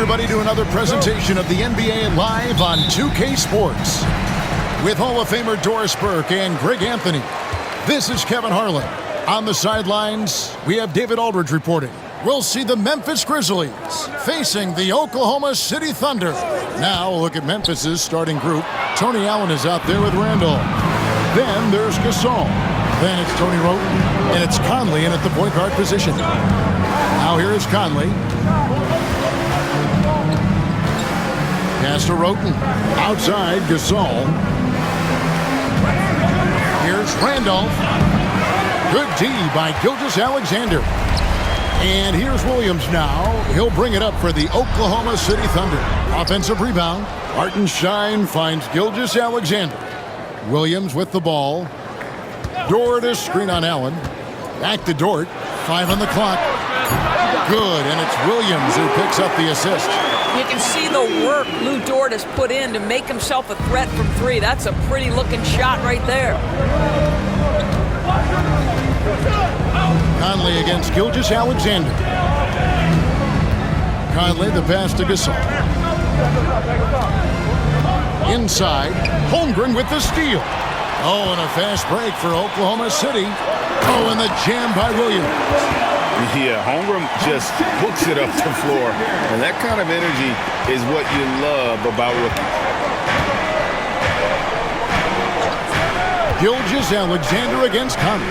everybody, to another presentation of the NBA live on 2K Sports. With Hall of Famer Doris Burke and Greg Anthony, this is Kevin Harlan. On the sidelines, we have David Aldridge reporting. We'll see the Memphis Grizzlies facing the Oklahoma City Thunder. Now, look at Memphis's starting group. Tony Allen is out there with Randolph. Then there's Gasol. Then it's Tony Roten. And it's Conley in at the point guard position. Now here is Conley. Pass to Roten. Outside, Gasol. Here's Randolph. Good D by Gilgeous-Alexander. And here's Williams now. He'll bring it up for the Oklahoma City Thunder. Offensive rebound. Hartenstein finds Gilgeous-Alexander. Williams with the ball. Dort is screen on Allen. Back to Dort. 5 on the clock. Good, and it's Williams who picks up the assist. You can see the work Lou Dort has put in to make himself a threat from three. That's a pretty looking shot right there. Conley against Gilgeous-Alexander. Conley, the pass to Gasol. Inside, Holmgren with the steal. Oh, and a fast break for Oklahoma City. Oh, and the jam by Williams. Yeah, Holmgren just hooks it up the floor. And that kind of energy is what you love about rookies. Gilgeous-Alexander against Conley.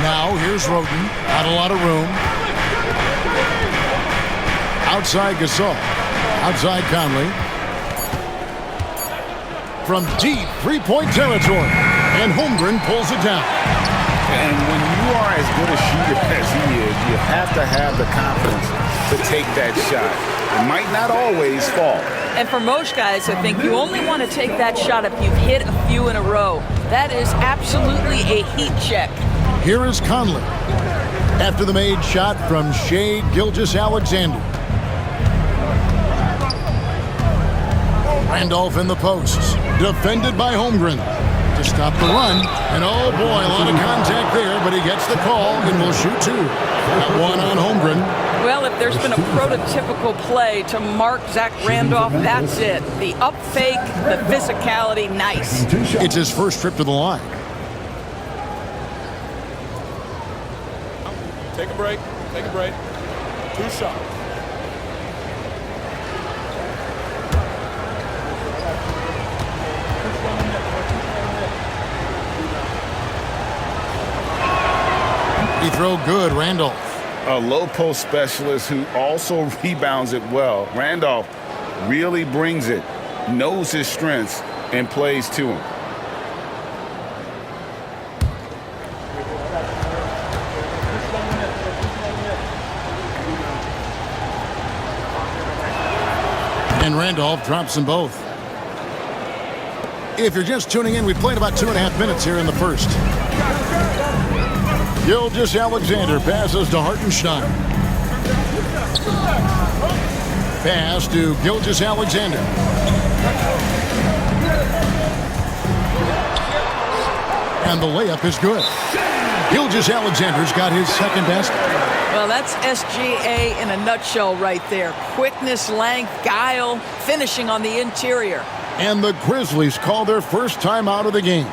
Now, here's Roten. Not a lot of room. Outside Gasol. Outside Conley. From deep three-point territory. And Holmgren pulls it down. And when you are as good a shooter as he is, you have to have the confidence to take that shot. It might not always fall. And for most guys, I think you only want to take that shot if you've hit a few in a row. That is absolutely a heat check. Here is Conley. After the made shot from Shai Gilgeous-Alexander. Randolph in the posts. Defended by Holmgren. To stop the run. And oh boy, a lot of contact there, but he gets the call and will shoot two. That one on Holmgren. Well, if there's been a prototypical play to mark Zach Randolph, that's it. The up fake, the physicality, nice. It's his first trip to the line. Take a break. Take a break. 2 shots. He throw good, Randolph. A low post specialist who also rebounds it well. Randolph really brings it, knows his strengths, and plays to him. And Randolph drops them both. If you're just tuning in, we've played about 2.5 minutes here in the first. Gilgeous-Alexander passes to Hartenstein. Pass to Gilgeous-Alexander. And the layup is good. Gilgeous-Alexander's got his second basket. Well, that's SGA in a nutshell right there. Quickness, length, guile, finishing on the interior. And the Grizzlies call their first time out of the game.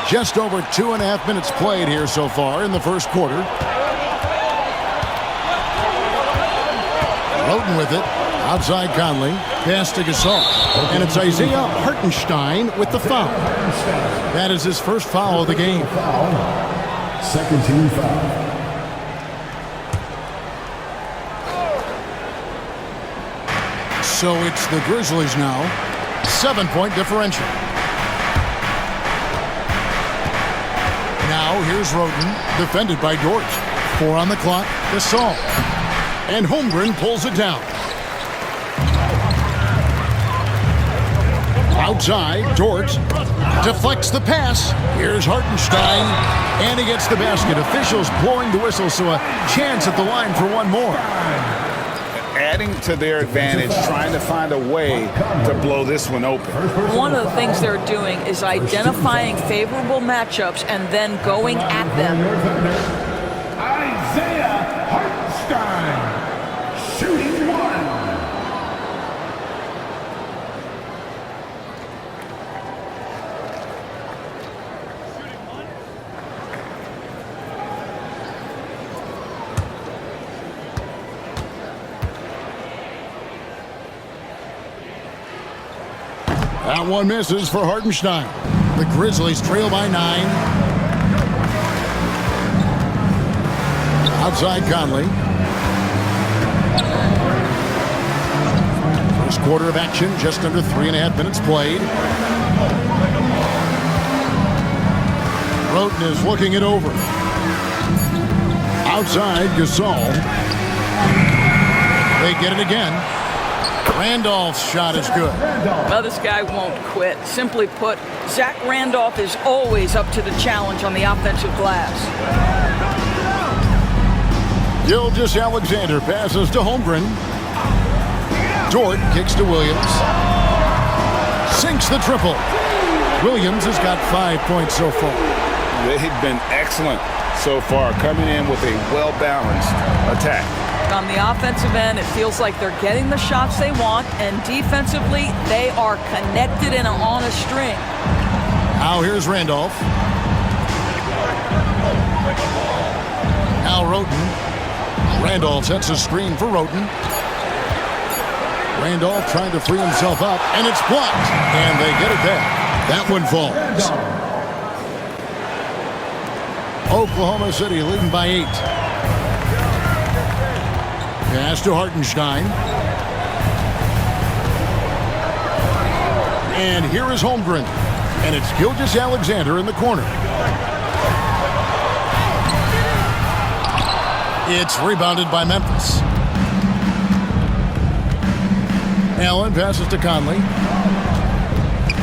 Just over 2.5 minutes played here so far in the first quarter. Roten with it. Outside Conley. Pass to Gasol. And it's Isaiah Hartenstein with the foul. That is his first foul of the game. Second team foul. So it's the Grizzlies now. 7-point differential. Now here's Roten, defended by Dort. 4 on the clock. Gasol. And Holmgren pulls it down. Outside, Dort deflects the pass. Here's Hartenstein, and he gets the basket. Officials blowing the whistle, so a chance at the line for one more. Adding to their advantage, trying to find a way to blow this one open. One of the things they're doing is identifying favorable matchups and then going at them. Isaiah Hartenstein, shooting one. That one misses for Hartenstein. The Grizzlies trail by 9. Outside Conley. First quarter of action, just under 3.5 minutes played. Roten is looking it over. Outside Gasol. They get it again. Randolph's shot is good. Well, this guy won't quit. Simply put, Zach Randolph is always up to the challenge on the offensive glass. Gilgeous-Alexander passes to Holmgren. Dort kicks to Williams. Sinks the triple. Williams has got 5 points so far. They've been excellent so far, coming in with a well-balanced attack. On the offensive end, it feels like they're getting the shots they want, and defensively, they are connected and on a string. Now here's Randolph. Now Roten. Randolph sets a screen for Roten. Randolph trying to free himself up, and it's blocked, and they get it back. That one falls. Oklahoma City leading by 8. Pass to Hartenstein. And here is Holmgren. And it's Gilgeous-Alexander in the corner. It's rebounded by Memphis. Allen passes to Conley.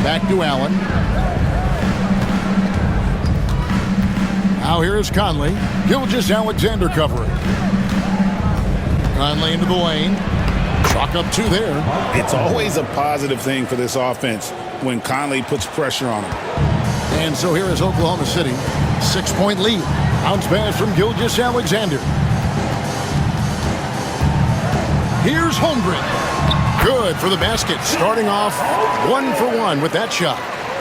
Back to Allen. Now here is Conley. Gilgeous-Alexander covering. Conley into the lane. Chalk up 2 there. It's always a positive thing for this offense when Conley puts pressure on him. And so here is Oklahoma City. 6-point lead. Bounce pass from Gilgeous-Alexander. Here's Holmgren. Good for the basket. Starting off 1 for 1 with that shot.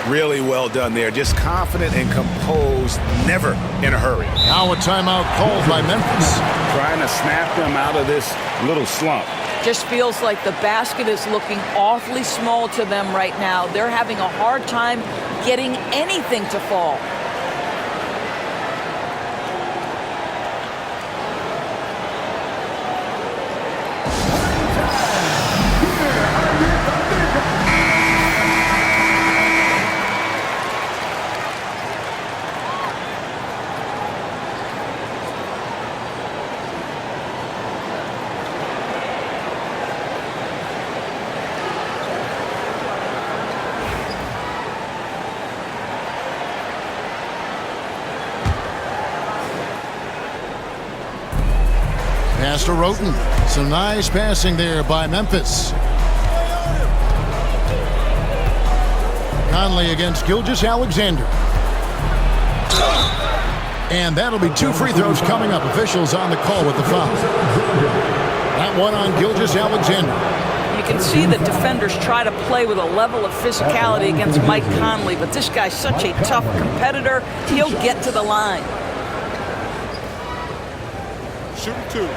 Really well done there. Just confident and composed, never in a hurry. Now a timeout called by Memphis. Trying to snap them out of this little slump. Just feels like the basket is looking awfully small to them right now. They're having a hard time getting anything to fall. Pass to Roten. Some nice passing there by Memphis. Conley against Gilgeous-Alexander. And that'll be 2 free throws coming up. Officials on the call with the foul. That one on Gilgeous-Alexander. You can see that defenders try to play with a level of physicality against Mike Conley, but this guy's such a tough competitor, he'll get to the line. Shooting 2.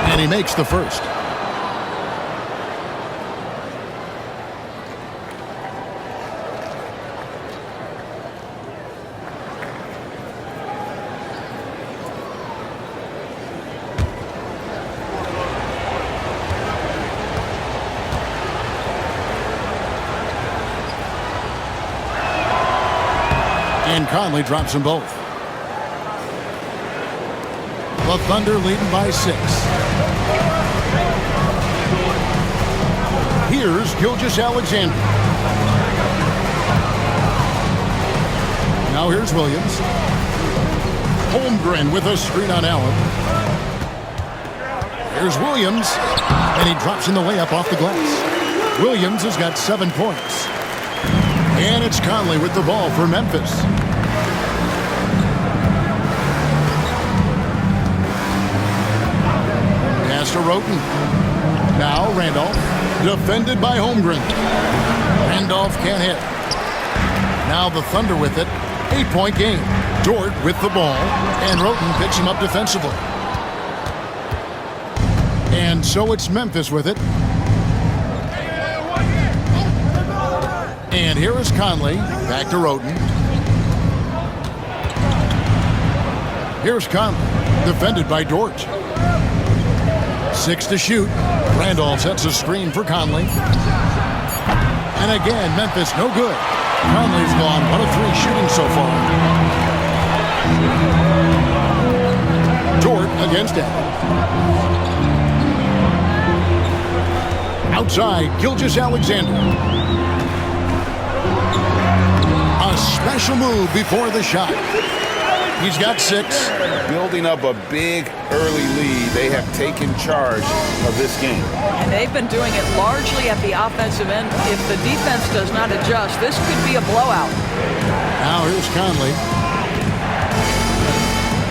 And he makes the first. And Conley drops them both. The Thunder leading by 6. Here's Gilgeous-Alexander. Now here's Williams. Holmgren with a screen on Allen. Here's Williams, and he drops in the layup off the glass. Williams has got 7 points. And it's Conley with the ball for Memphis. Pass to Roten. Now Randolph, defended by Holmgren. Randolph can't hit. Now the Thunder with it. 8-point game. Dort with the ball, and Roten picks him up defensively. And so it's Memphis with it. And here is Conley. Back to Roten. Here's Conley, defended by Dort. 6 to shoot. Randolph sets a screen for Conley. And again, Memphis no good. Conley's gone 1 of 3 shooting so far. Dort against Allen. Outside, Gilgeous-Alexander. A special move before the shot. He's got 6. Building up a big early lead. They have taken charge of this game. And they've been doing it largely at the offensive end. If the defense does not adjust, this could be a blowout. Now here's Conley.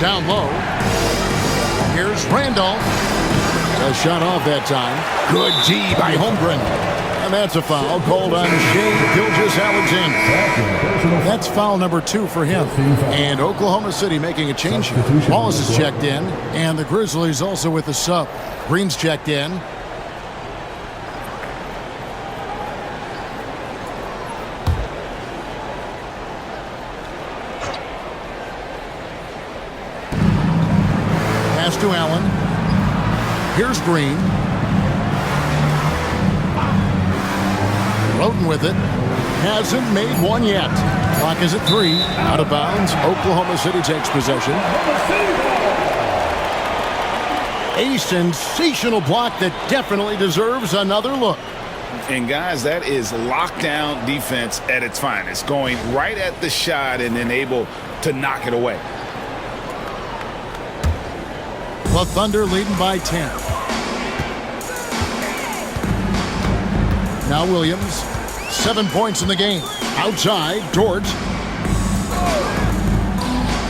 Down low. Here's Randolph. A shot off that time. Good D by Holmgren. And that's a foul called on Shai Gilgeous-Alexander. That's foul number 2 for him. And Oklahoma City making a change here. Wallace is checked in, and the Grizzlies also with a sub. Green's checked in. Pass to Allen. Here's Green. Roten with it. Hasn't made one yet. Clock is at 3. Out of bounds. Oklahoma City takes possession. A sensational block that definitely deserves another look. And guys, that is lockdown defense at its finest. Going right at the shot and then able to knock it away. The Thunder leading by 10. Now Williams. 7 points in the game. Outside, Dort.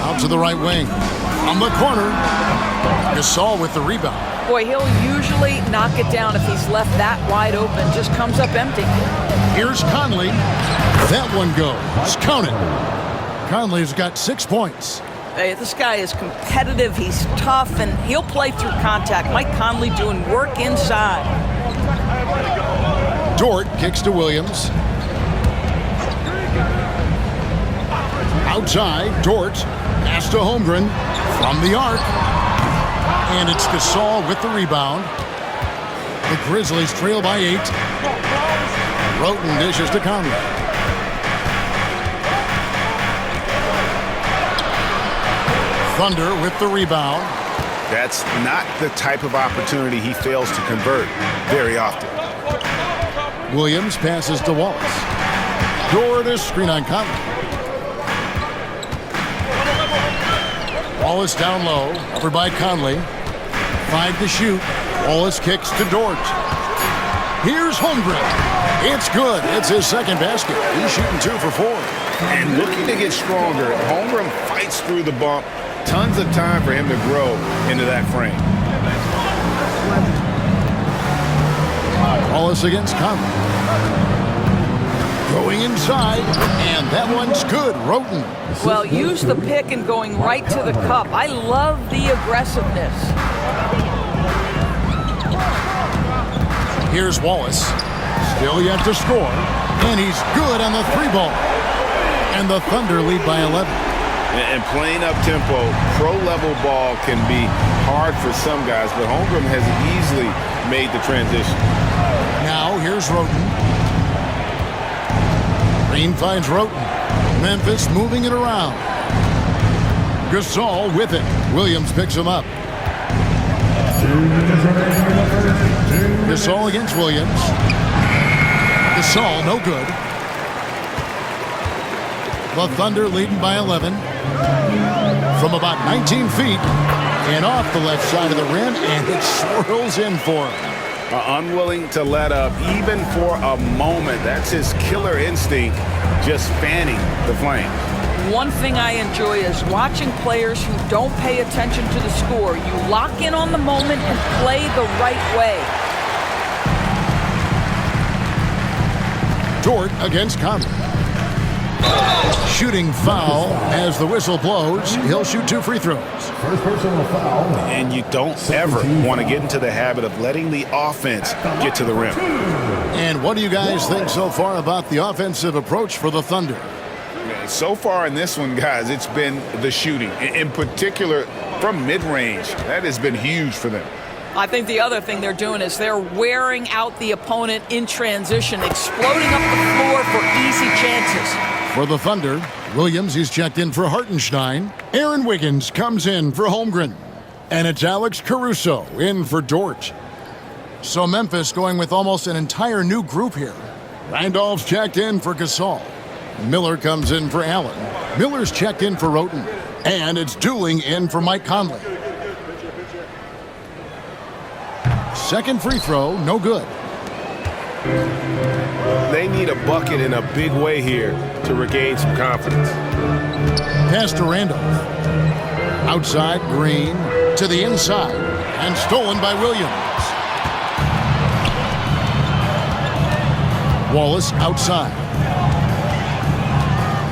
Out to the right wing. On the corner. Gasol with the rebound. Boy, he'll usually knock it down if he's left that wide open. Just comes up empty. Here's Conley. That one goes. Count it. Conley's got 6 points. Hey, this guy is competitive. He's tough, and he'll play through contact. Mike Conley doing work inside. Dort kicks to Williams. Outside, Dort. Pass to Holmgren from the arc. And it's Gasol with the rebound. The Grizzlies trail by 8. Roten dishes to Conley. Thunder with the rebound. That's not the type of opportunity he fails to convert very often. Williams passes to Wallace. Dort is screen on Conley. Wallace down low, over by Conley. 5 to shoot. Wallace kicks to Dort. Here's Holmgren. It's good. It's his second basket. He's shooting 2 for 4. And looking to get stronger, Holmgren fights through the bump. Tons of time for him to grow into that frame. Wallace against Conley. Going inside, and that one's good. Roten. Well, use the pick and going right to the cup. I love the aggressiveness. Here's Wallace. Still yet to score. And he's good on the 3-ball. And the Thunder lead by 11. And playing up tempo, pro-level ball can be hard for some guys, but Holmgren has easily made the transition. Now here's Roten. Green finds Roten. Memphis moving it around. Gasol with it. Williams picks him up. Gasol against Williams. Gasol, no good. The Thunder leading by 11. From about 19 feet and off the left side of the rim, and it swirls in for him. Unwilling to let up even for a moment. That's his killer instinct, just fanning the flame. One thing I enjoy is watching players who don't pay attention to the score. You lock in on the moment and play the right way. Dort against Conley. Shooting foul as the whistle blows. He'll shoot 2 free throws. First personal foul. And you don't ever want to get into the habit of letting the offense get to the rim. And what do you guys think so far about the offensive approach for the Thunder? So far in this one, guys, it's been the shooting. In particular, from mid-range. That has been huge for them. I think the other thing they're doing is they're wearing out the opponent in transition, exploding up the floor for easy chances. For the Thunder, Williams is checked in for Hartenstein. Aaron Wiggins comes in for Holmgren. And it's Alex Caruso in for Dort. So Memphis going with almost an entire new group here. Randolph's checked in for Gasol. Miller comes in for Allen. Miller's checked in for Roten. And it's Dooling in for Mike Conley. Second free throw, no good. They need a bucket in a big way here to regain some confidence. Pass to Randolph. Outside, Green to the inside. And stolen by Williams. Wallace outside.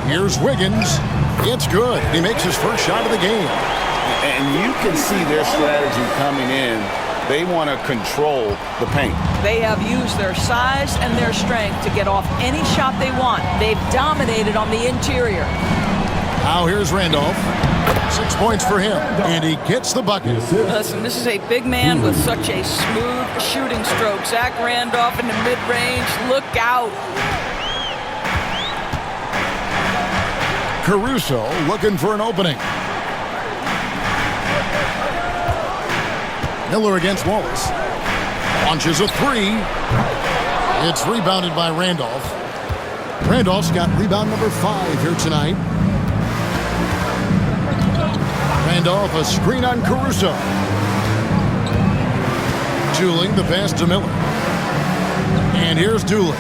Here's Wiggins. It's good. He makes his first shot of the game. And you can see their strategy coming in. They want to control the paint. They have used their size and their strength to get off any shot they want. They've dominated on the interior. Now here's Randolph. 6 points for him, and he gets the bucket. Listen, this is a big man with such a smooth shooting stroke. Zach Randolph in the mid-range. Look out. Caruso looking for an opening. Miller against Wallace. Launches a 3. It's rebounded by Randolph. Randolph's got rebound number 5 here tonight. Randolph, a screen on Caruso. Dooling the pass to Miller. And here's Dooling.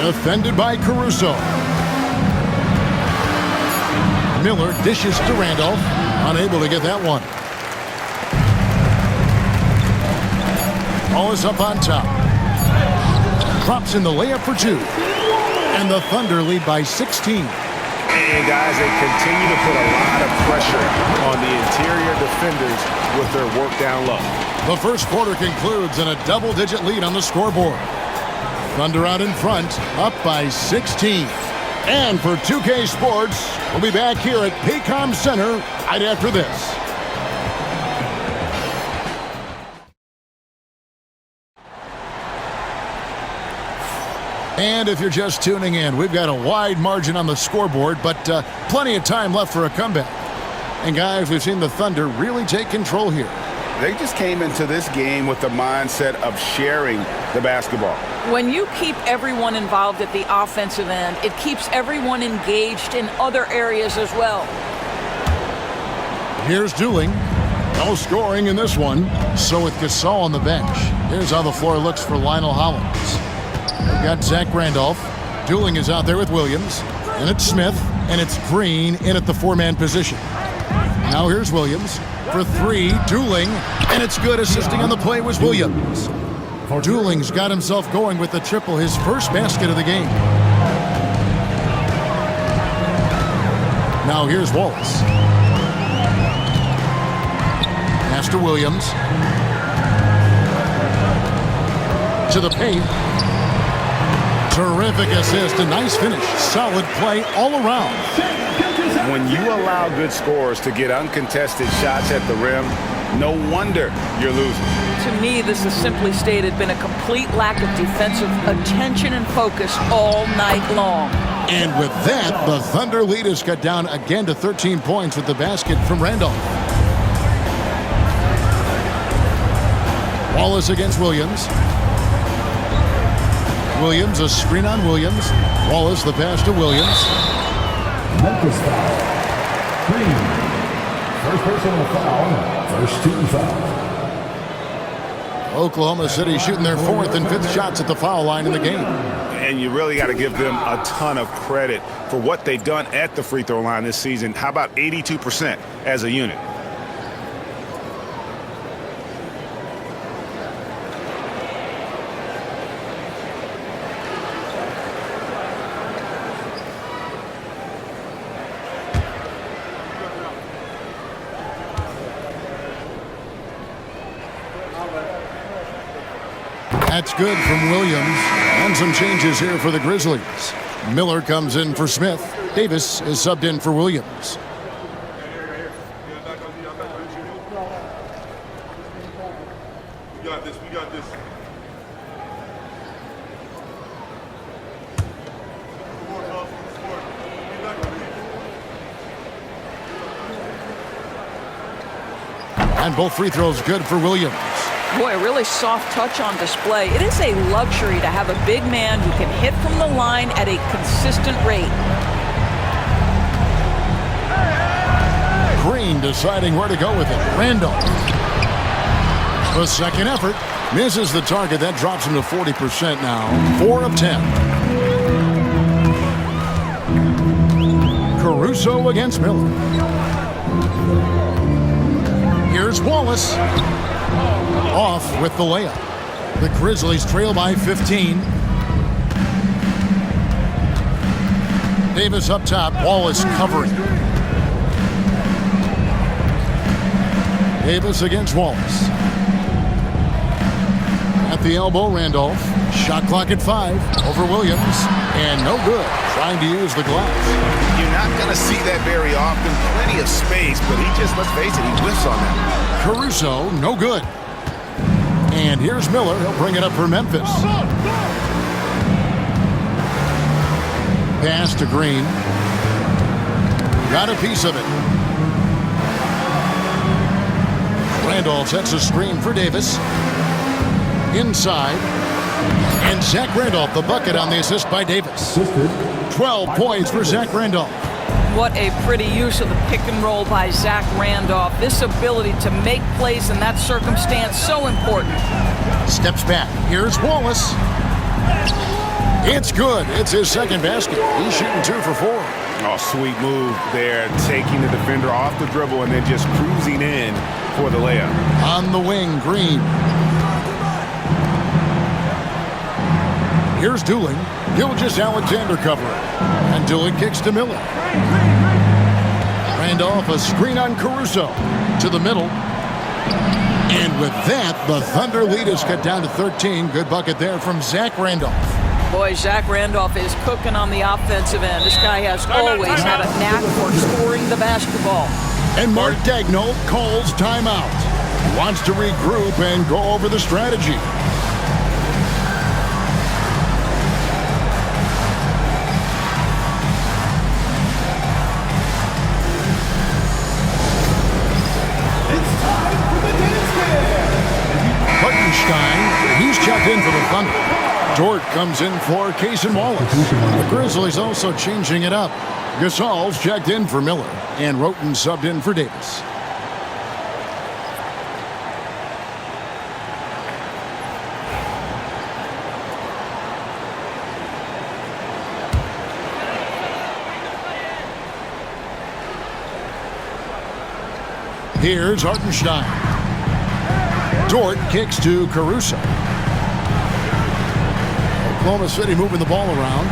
Defended by Caruso. Miller dishes to Randolph. Unable to get that one. Ball is up on top. Drops in the layup for 2. And the Thunder lead by 16. And guys, they continue to put a lot of pressure on the interior defenders with their work down low. The first quarter concludes in a double-digit lead on the scoreboard. Thunder out in front, up by 16. And for 2K Sports, we'll be back here at Paycom Center right after this. And if you're just tuning in, we've got a wide margin on the scoreboard, but plenty of time left for a comeback. And guys, we've seen the Thunder really take control here. They just came into this game with the mindset of sharing the basketball. When you keep everyone involved at the offensive end, it keeps everyone engaged in other areas as well. Here's Dooling. No scoring in this one. So with Gasol on the bench, here's how the floor looks for Lionel Hollins. We've got Zach Randolph. Dooling is out there with Williams. And it's Smith. And it's Green in at the 4-man position. Now here's Williams for 3. Dooling. And it's good. Assisting on the play was Williams. Dooling's got himself going with the triple, his first basket of the game. Now here's Wallace. Pass to Williams. To the paint. Terrific assist, a nice finish. Solid play all around. When you allow good scorers to get uncontested shots at the rim, no wonder you're losing. To me, this has simply stated been a complete lack of defensive attention and focus all night long. And with that, the Thunder lead is cut down again to 13 points with the basket from Randolph. Wallace against Williams. Williams, a screen on Williams. Wallace, the pass to Williams. Memphis foul. Green. First personal foul. First team foul. Oklahoma City shooting their 4th and 5th shots at the foul line in the game. And you really got to give them a ton of credit for what they've done at the free throw line this season. How about 82% as a unit? That's good from Williams. And some changes here for the Grizzlies. Miller comes in for Smith. Davis is subbed in for Williams. We got this. We got this. And both free throws good for Williams. Boy, a really soft touch on display. It is a luxury to have a big man who can hit from the line at a consistent rate. Green deciding where to go with it. Randolph. The second effort misses the target. That drops him to 40% now. 4 of 10. Caruso against Miller. Here's Wallace. Off with the layup. The Grizzlies trail by 15. Davis up top. Wallace covering. Davis against Wallace. At the elbow, Randolph. Shot clock at 5 over Williams. And no good. Trying to use the glass. You're not going to see that very often. Plenty of space, but he just, let's face it, he whiffs on that. Caruso, no good. And here's Miller. He'll bring it up for Memphis. Pass to Green. Got a piece of it. Randolph sets a screen for Davis. Inside. And Zach Randolph, the bucket on the assist by Davis. 12 points for Zach Randolph. What a pretty use of the pick and roll by Zach Randolph. This ability to make plays in that circumstance, so important. Steps back. Here's Wallace. It's good. It's his second basket. He's shooting 2 for 4. Oh, sweet move there, taking the defender off the dribble and then just cruising in for the layup. On the wing, Green. Here's Dooling. Gilgeous-Alexander covering. And Dooling kicks to Miller. Randolph, a screen on Caruso. To the middle. And with that, the Thunder lead is cut down to 13. Good bucket there from Zach Randolph. Boy, Zach Randolph is cooking on the offensive end. This guy has always had a knack for scoring the basketball. And Mark Daigneault calls timeout. He wants to regroup and go over the strategy. He's checked in for the Thunder. Dort comes in for Case and Wallace. The Grizzlies also changing it up. Gasol's checked in for Miller. And Roten subbed in for Davis. Here's Hartenstein. Dort kicks to Caruso. Oklahoma City moving the ball around.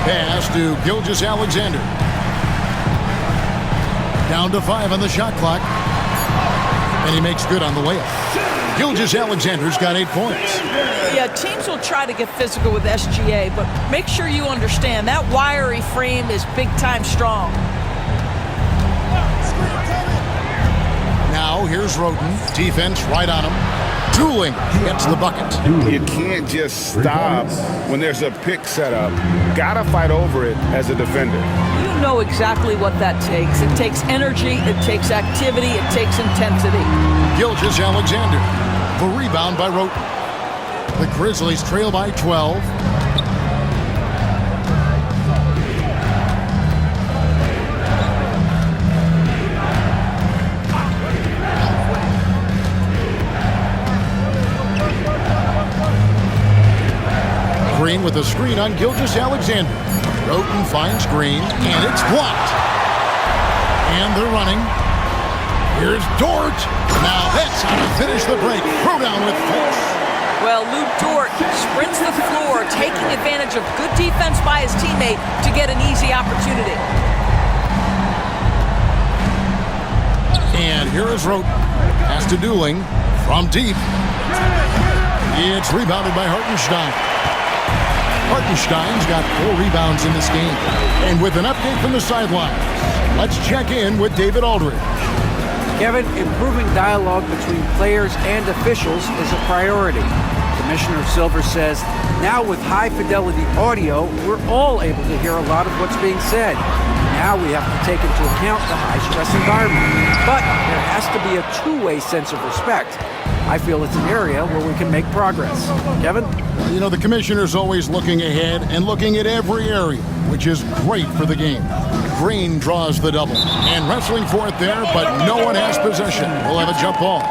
Pass to Gilgeous-Alexander. Down to 5 on the shot clock. And he makes good on the layup. Gilgeous-Alexander's got 8 points. Yeah, teams will try to get physical with SGA, but make sure you understand that wiry frame is big-time strong. Now here's Roten. Defense right on him. Dooling gets the bucket. You can't just stop when there's a pick set up. Gotta fight over it as a defender. You know exactly what that takes. It takes energy, it takes activity, it takes intensity. Gilgeous-Alexander. The rebound by Roten. The Grizzlies trail by 12. Green with a screen on Gilgeous-Alexander. Roten finds Green, and it's blocked. And they're running. Here's Dort. Now that's how to finish the break. Throw down with force. Well, Lou Dort sprints the floor, taking advantage of good defense by his teammate to get an easy opportunity. And here is Roten. Pass to Dooling from deep. It's rebounded by Hartenstein. Hartenstein's got 4 rebounds in this game. And with an update from the sidelines, let's check in with David Aldridge. Kevin, improving dialogue between players and officials is a priority. Commissioner Silver says, now with high-fidelity audio, we're all able to hear a lot of what's being said. Now we have to take into account the high-stress environment. But there has to be a two-way sense of respect. I feel it's an area where we can make progress. Kevin? You know, the commissioner's always looking ahead and looking at every area, which is great for the game. Green draws the double and wrestling for it there, but no one has possession. We'll have a jump ball.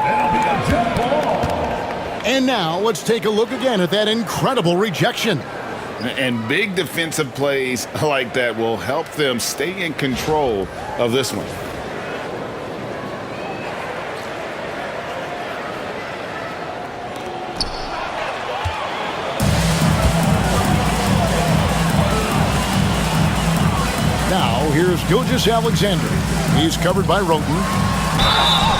And now let's take a look again at that incredible rejection. And big defensive plays like that will help them stay in control of this one. Now, here's Gilgeous-Alexander. He's covered by Roten.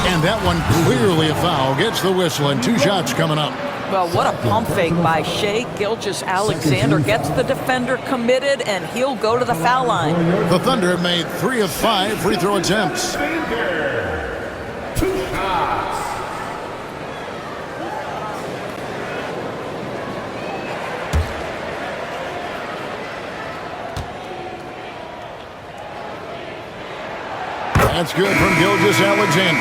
And that one clearly a foul. Gets the whistle, and 2 shots coming up. Well, what a pump fake by Shai Gilgeous-Alexander. Gets the defender committed, and he'll go to the foul line. The Thunder have made 3 of 5 free throw attempts. 2 shots. That's good from Gilgeous-Alexander.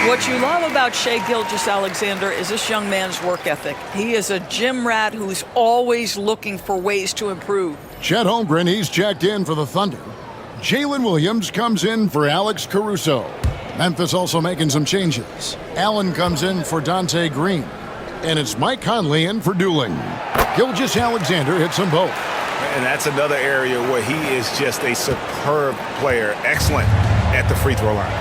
What you love about Shai Gilgeous-Alexander is this young man's work ethic. He is a gym rat who's always looking for ways to improve. Chet Holmgren, he's checked in for the Thunder. Jalen Williams comes in for Alex Caruso. Memphis also making some changes. Allen comes in for Dante Green. And it's Mike Conley in for Dooling. Gilgeous-Alexander hits them both. And that's another area where he is just a superb player. Excellent at the free throw line.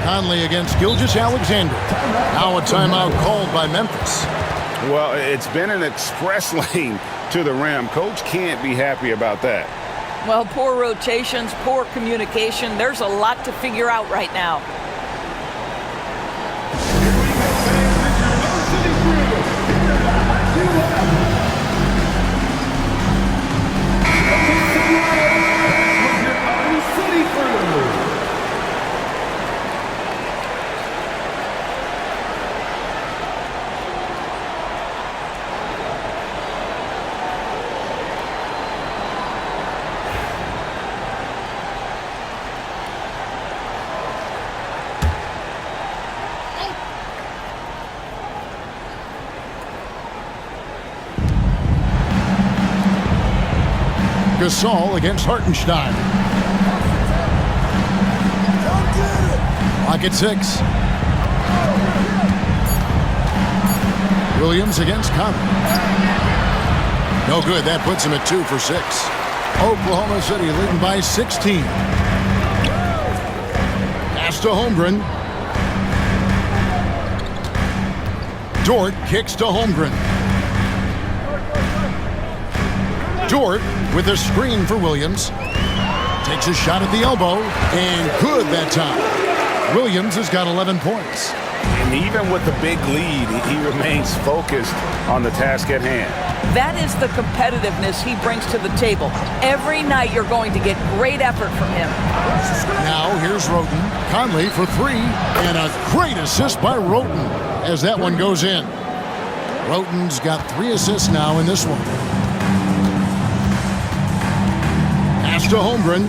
Conley against Gilgeous-Alexander. Now a timeout called by Memphis. Well, it's been an express lane to the rim. Coach can't be happy about that. Well, poor rotations, poor communication. There's a lot to figure out right now. Gasol against Hartenstein. Clock at 6. Williams against Conley. No good. That puts him at 2 for 6. Oklahoma City leading by 16. Pass to Holmgren. Dort kicks to Holmgren. Dort with a screen for Williams. Takes a shot at the elbow, and good that time. Williams has got 11 points. And even with the big lead, he remains focused on the task at hand. That is the competitiveness he brings to the table. Every night you're going to get great effort from him. Now here's Roten. Conley for three, and a great assist by Roten as that one goes in. Roten's got 3 assists now in this one. Pass to Holmgren.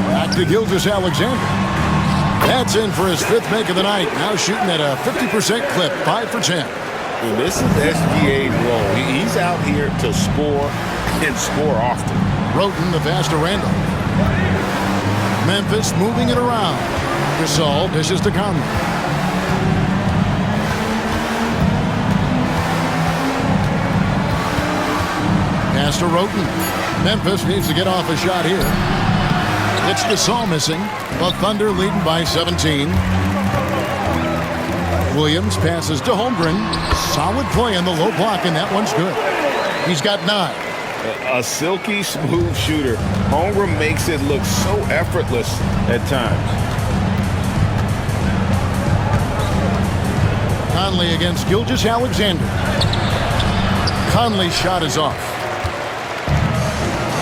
Back to Gilgeous-Alexander. That's in for his 5th make of the night. Now shooting at a 50% clip, 5 for 10. And this is SGA's role. He's out here to score and score often. Roten, the pass to Randall. Memphis moving it around. Gasol dishes to Conley. Pass to Roten. Memphis needs to get off a shot here. It's Gasol missing. The Thunder leading by 17. Williams passes to Holmgren. Solid play on the low block, and that one's good. He's got 9. A silky smooth shooter. Holmgren makes it look so effortless at times. Conley against Gilgeous-Alexander. Conley's shot is off.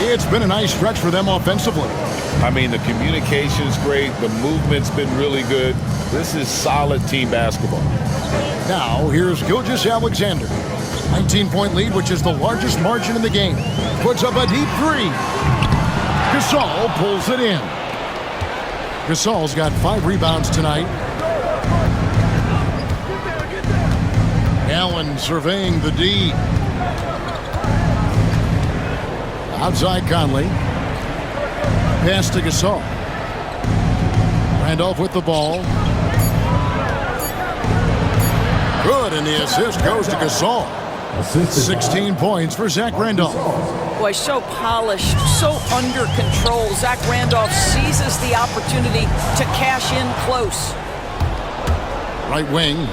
It's been a nice stretch for them offensively. I mean, the communication's great. The movement's been really good. This is solid team basketball. Now, here's Gilgeous-Alexander. 19-point lead, which is the largest margin in the game. Puts up a deep 3. Gasol pulls it in. Gasol's got 5 rebounds tonight. Allen surveying the D. Outside Conley. Pass to Gasol. Randolph with the ball. Good, and the assist goes to Gasol. 16 points for Zach Randolph. Boy, so polished, so under control. Zach Randolph seizes the opportunity to cash in close. Right wing.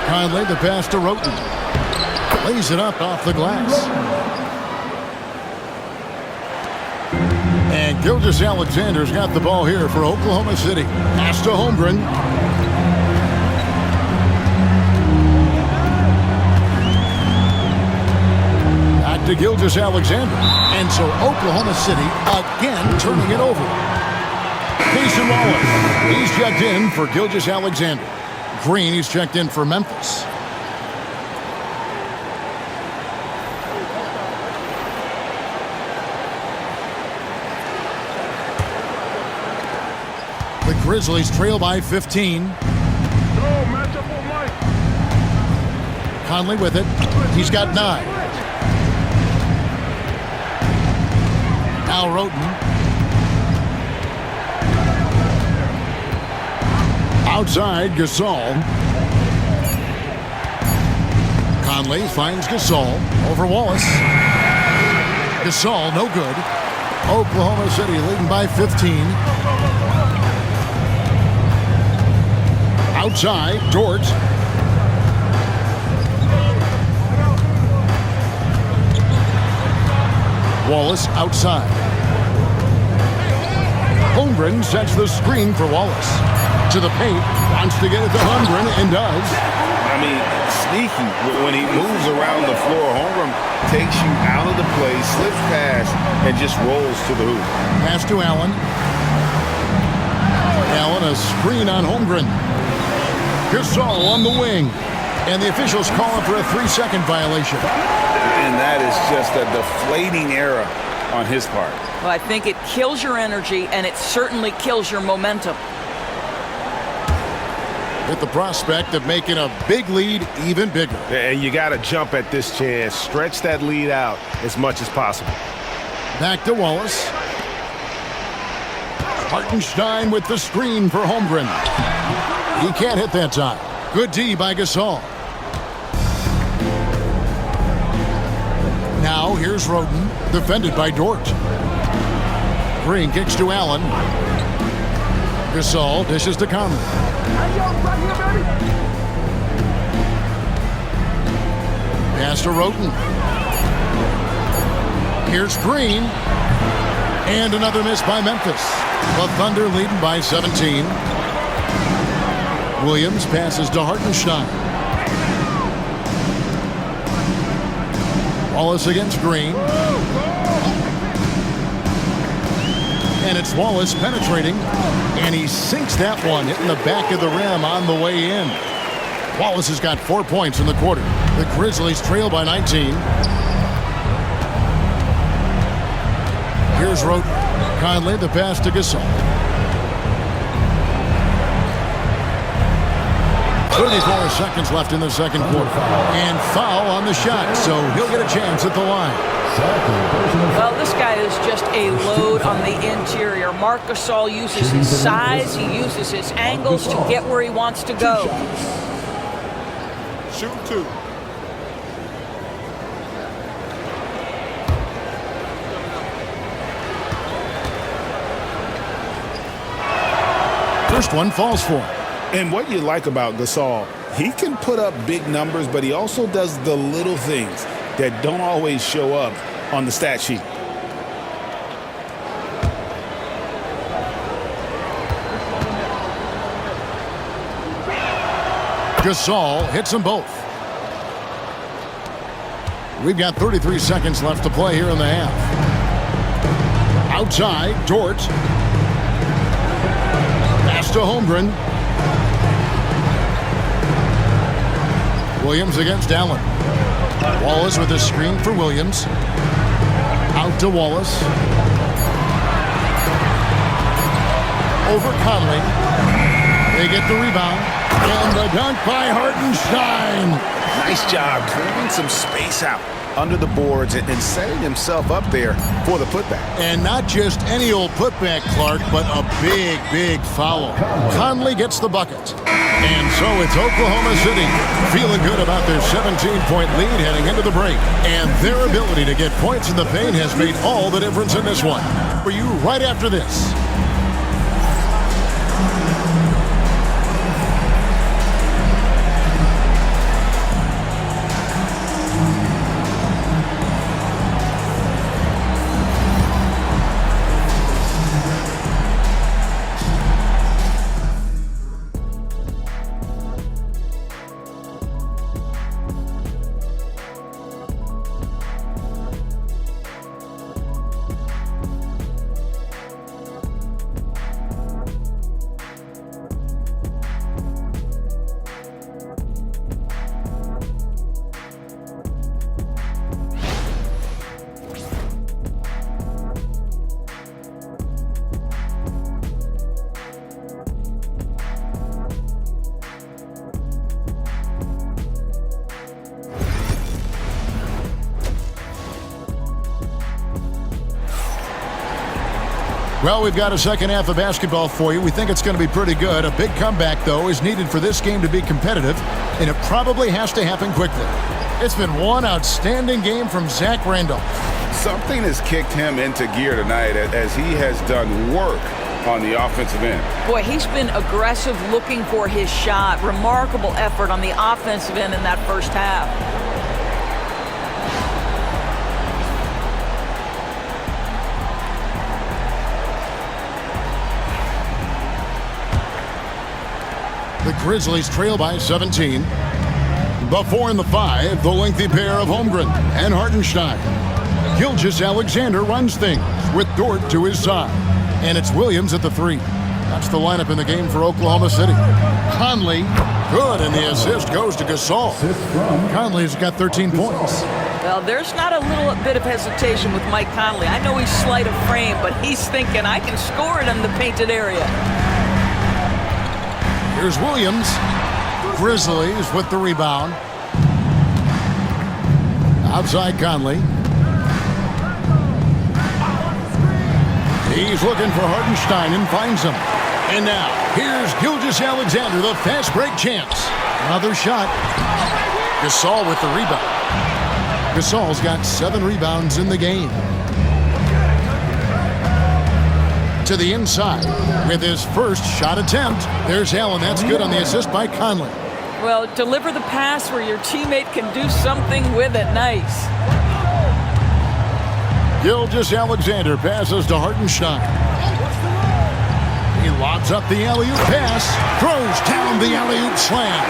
Conley, the pass to Roten. Lays it up off the glass. And Gilgeous-Alexander's got the ball here for Oklahoma City. Pass to Holmgren. Back to Gilgeous-Alexander. And so Oklahoma City again turning it over. Mason Wallace. He's checked in for Gilgeous-Alexander. Green, he's checked in for Memphis. The Grizzlies trail by 15. Conley with it. He's got 9. Now Roten. Outside, Gasol. Conley finds Gasol over Wallace. Gasol, no good. Oklahoma City leading by 15. Outside, Dort. Wallace outside. Holmgren sets the screen for Wallace. To the paint, wants to get it to Holmgren, and does. I mean, sneaky. When he moves around the floor, Holmgren takes you out of the play, slips past, and just rolls to the hoop. Pass to Allen. Allen, a screen on Holmgren. Gasol on the wing. And the officials calling for a 3-second violation. And that is just a deflating error on his part. Well, I think it kills your energy, and it certainly kills your momentum. With the prospect of making a big lead even bigger. And you got to jump at this chance. Stretch that lead out as much as possible. Back to Wallace. Hartenstein with the screen for Holmgren. He can't hit that time. Good D by Gasol. Now here's Roten, defended by Dort. Green kicks to Allen. Gasol dishes to Conley. Pass to Roten. Here's Green. And another miss by Memphis. The Thunder leading by 17. Williams passes to Hartenstein. Wallace against Green. And it's Wallace penetrating. And he sinks that one, hitting the back of the rim on the way in. Wallace has got 4 points in the quarter. The Grizzlies trail by 19. Here's Roten. Conley, the pass to Gasol. 34 seconds left in the second quarter. And foul on the shot, so he'll get a chance at the line. Well, this guy is just a load on the interior. Marc Gasol uses his size, he uses his angles to get where he wants to go. Shoot 2. First one falls for him. And what you like about Gasol, he can put up big numbers, but he also does the little things that don't always show up on the stat sheet. Gasol hits them both. We've got 33 seconds left to play here in the half. Outside, Dort. Pass to Holmgren. Williams against Allen. Wallace with a screen for Williams. Out to Wallace. Over Conley. They get the rebound. And the dunk by Hartenstein. Nice job clearing some space out under the boards and setting himself up there for the putback. And not just any old putback, Clark, but a big, big foul. Conley gets the bucket. And so it's Oklahoma City feeling good about their 17-point lead heading into the break. And their ability to get points in the paint has made all the difference in this one. For you right after this. Well, we've got a second half of basketball for you. We think it's going to be pretty good. A big comeback, though, is needed for this game to be competitive, and it probably has to happen quickly. It's been one outstanding game from Zach Randolph. Something has kicked him into gear tonight as he has done work on the offensive end. Boy, he's been aggressive looking for his shot. Remarkable effort on the offensive end in that first half. The Grizzlies trail by 17. Before in the 5, the lengthy pair of Holmgren and Hartenstein. Gilgeous-Alexander runs things with Dort to his side. And it's Williams at the 3. That's the lineup in the game for Oklahoma City. Conley, good, and the assist goes to Gasol. Conley's got 13 points. Well, there's not a little bit of hesitation with Mike Conley. I know he's slight of frame, but he's thinking, I can score it in the painted area. Here's Williams. Grizzlies with the rebound. Outside Conley. He's looking for Hartenstein and finds him. And now, here's Gilgeous-Alexander, the fast break champs. Another shot. Gasol with the rebound. Gasol's got 7 rebounds in the game. To the inside with his first shot attempt. There's Allen. That's good on the assist by Conley. Well, deliver the pass where your teammate can do something with it. Nice. Gilgeous-Alexander passes to Hartenstein. He lobs up the alley-oop pass, throws down the alley-oop slam.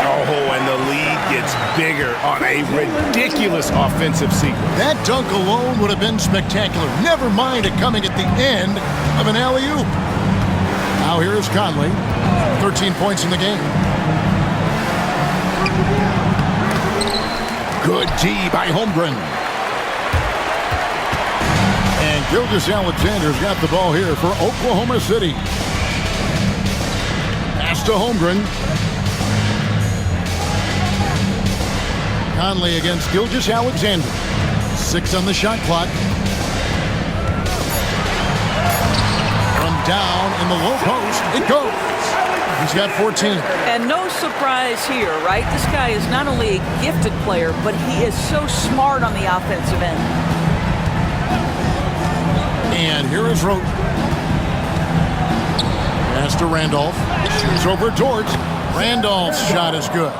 Oh, and the lead gets bigger on a ridiculous offensive sequence. That dunk alone would have been spectacular. Never mind it coming at the end of an alley-oop. Now here is Conley. 13 points in the game. Good D by Holmgren. And Gilgeous-Alexander's got the ball here for Oklahoma City. Pass to Holmgren. Conley against Gilgeous-Alexander. 6 on the shot clock. From down in the low post, it goes. He's got 14. And no surprise here, right? This guy is not only a gifted player, but he is so smart on the offensive end. And here is Rote. Pass to Randolph. Shoots over Dort. Randolph's shot is good.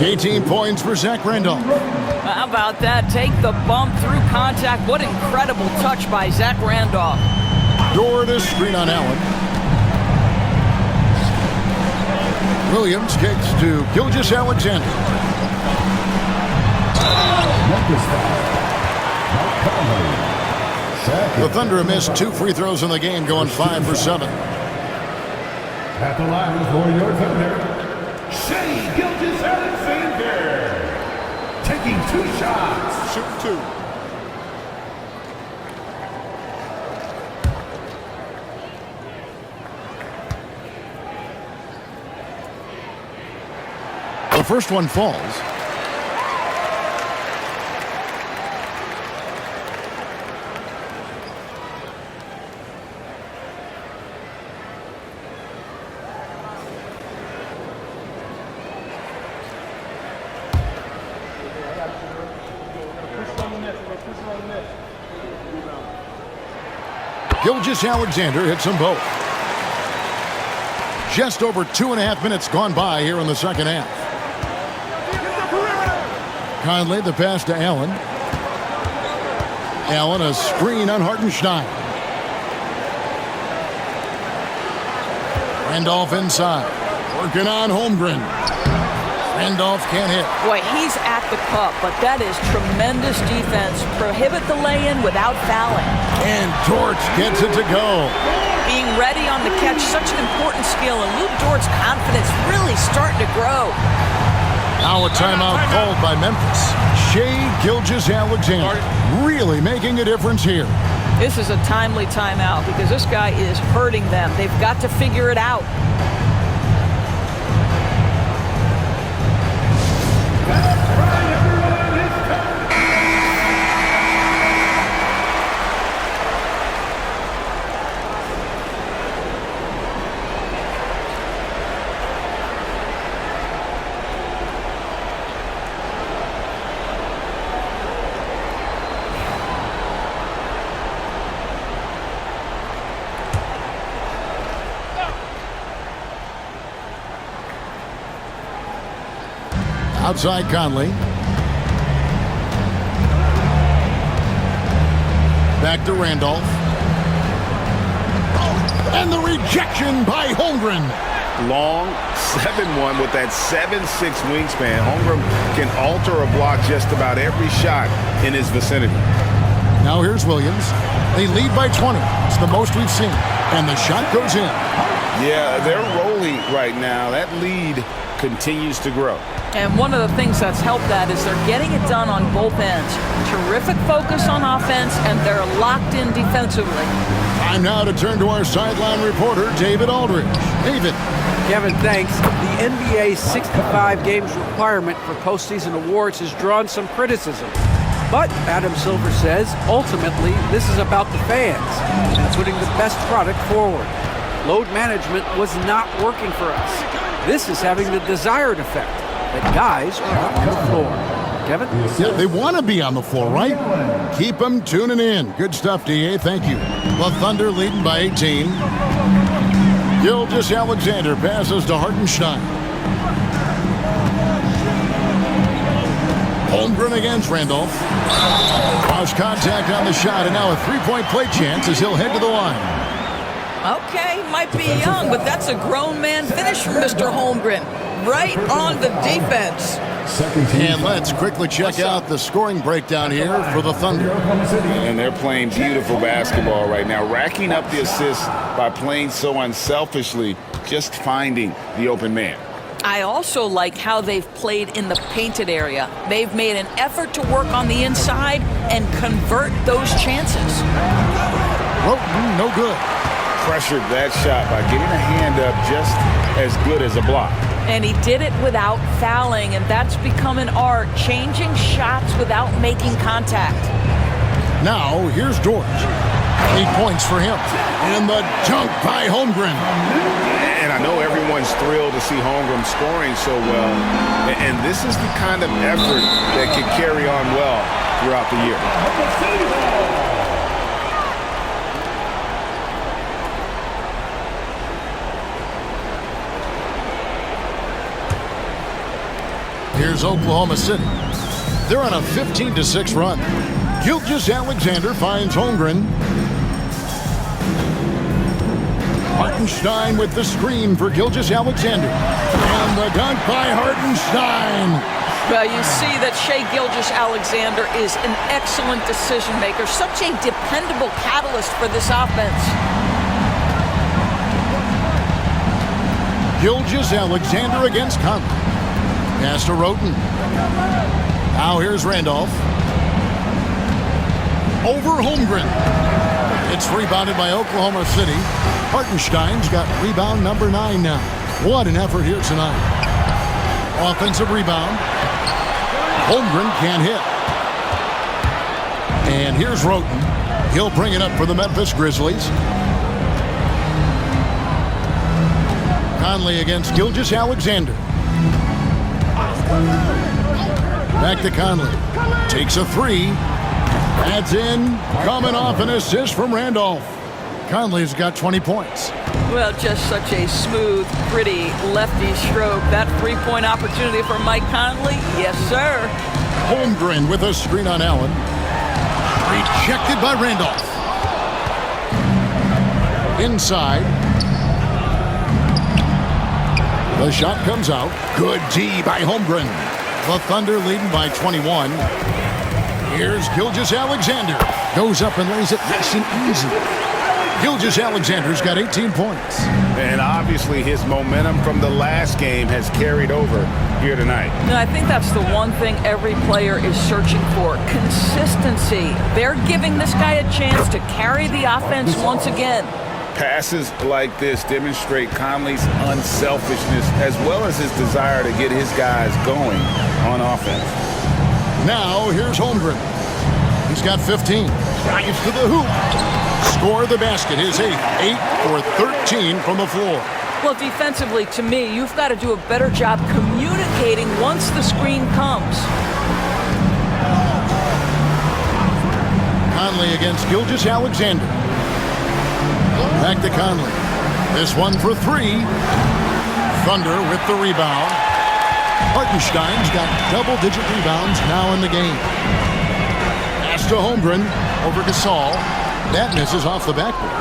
18 points for Zach Randolph. How about that? Take the bump through contact. What incredible touch by Zach Randolph. Dort is screen on Allen. Williams kicks to Gilgeous-Alexander. The Thunder missed 2 free throws in the game, going 5 for 7. At the line for your Thunder, Shai Gilgeous-Alexander. Taking 2 shots. Shoot 2. The first one falls. Gilgeous-Alexander hits them both. Just over 2.5 minutes gone by here in the second half. Conley, the pass to Allen. Allen, a screen on Hartenstein. Randolph inside. Working on Holmgren. Randolph can't hit. Boy, he's at the cup, but that is tremendous defense. Prohibit the lay-in without fouling. And Dort gets it to go. Being ready on the catch, such an important skill, and Luke Dort's confidence really starting to grow. Now a timeout called by Memphis. Shai Gilgeous-Alexander really making a difference here. This is a timely timeout because this guy is hurting them. They've got to figure it out. Outside Conley. Back to Randolph. And the rejection by Holmgren. Long 7-1 with that 7'6" wingspan. Holmgren can alter a block just about every shot in his vicinity. Now here's Williams. They lead by 20. It's the most we've seen. And the shot goes in. Yeah, they're rolling right now. That lead continues to grow. And one of the things that's helped that is they're getting it done on both ends. Terrific focus on offense, and they're locked in defensively. Time now to turn to our sideline reporter, David Aldridge. David. Kevin, thanks. The NBA's 65 games requirement for postseason awards has drawn some criticism. But Adam Silver says, ultimately, this is about the fans and putting the best product forward. Load management was not working for us. This is having the desired effect, that guys are on the floor. Kevin? Yeah, they want to be on the floor, right? Keep them tuning in. Good stuff, DA. Thank you. The Thunder leading by 18. Gilgeous-Alexander passes to Hartenstein. Holmgren Holmgren against Randolph. Cross contact on the shot, and now a three-point play chance as he'll head to the line. Okay, might be young, but that's a grown man finish from Mr. Holmgren. Right on the defense. And let's quickly check out the scoring breakdown here for the Thunder. And they're playing beautiful basketball right now, racking up the assists by playing so unselfishly, just finding the open man. I also like how they've played in the painted area. They've made an effort to work on the inside and convert those chances. Roten, no good. Pressured that shot by getting a hand up just as good as a block. And he did it without fouling, and that's become an art, changing shots without making contact. Now, here's George. 8 points for him. And the dunk by Holmgren. And I know everyone's thrilled to see Holmgren scoring so well. And this is the kind of effort that can carry on well throughout the year. Here's Oklahoma City. They're on a 15-6 run. Gilgeous-Alexander finds Holmgren. Hartenstein with the screen for Gilgeous-Alexander. And the dunk by Hartenstein. Well, you see that Shai Gilgeous-Alexander is an excellent decision maker, such a dependable catalyst for this offense. Gilgeous-Alexander against Conley. Pass to Roten. Now here's Randolph. Over Holmgren. It's rebounded by Oklahoma City. Hartenstein's got rebound number 9 now. What an effort here tonight. Offensive rebound. Holmgren can't hit. And here's Roten. He'll bring it up for the Memphis Grizzlies. Conley against Gilgeous-Alexander. Back to Conley. Takes a three. Adds in. Coming off an assist from Randolph. Conley's got 20 points. Well, just such a smooth, pretty lefty stroke. That three-point opportunity for Mike Conley? Yes, sir. Holmgren with a screen on Allen. Rejected by Randolph. Inside. The shot comes out. Good D by Holmgren. The Thunder leading by 21. Here's Gilgeous-Alexander. Goes up and lays it nice and easy. Gilgeous-Alexander's got 18 points. And obviously his momentum from the last game has carried over here tonight. No, I think that's the one thing every player is searching for. Consistency. They're giving this guy a chance to carry the offense once again. Passes like this demonstrate Conley's unselfishness as well as his desire to get his guys going on offense. Now here's Holmgren. He's got 15. Drives to the hoop. Score the basket. His 8th. 8 for 13 from the floor. Well, defensively, to me, you've got to do a better job communicating once the screen comes. Conley against Gilgeous-Alexander. Back to Conley. This one for 3. Thunder with the rebound. Hartenstein's got double-digit rebounds now in the game. Pass to Holmgren over Gasol. That misses off the backboard.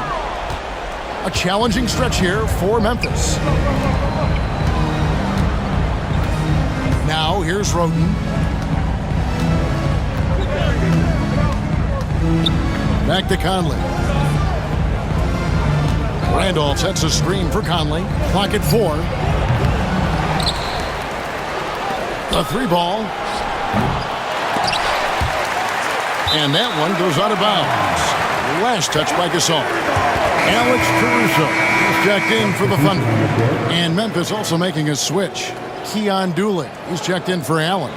A challenging stretch here for Memphis. Now here's Roten. Back to Conley. Randolph sets a screen for Conley. Clock at 4. The 3-ball. And that one goes out of bounds. Last touch by Gasol. Alex Caruso is checked in for the Thunder. And Memphis also making a switch. Keon Dooley is checked in for Allen.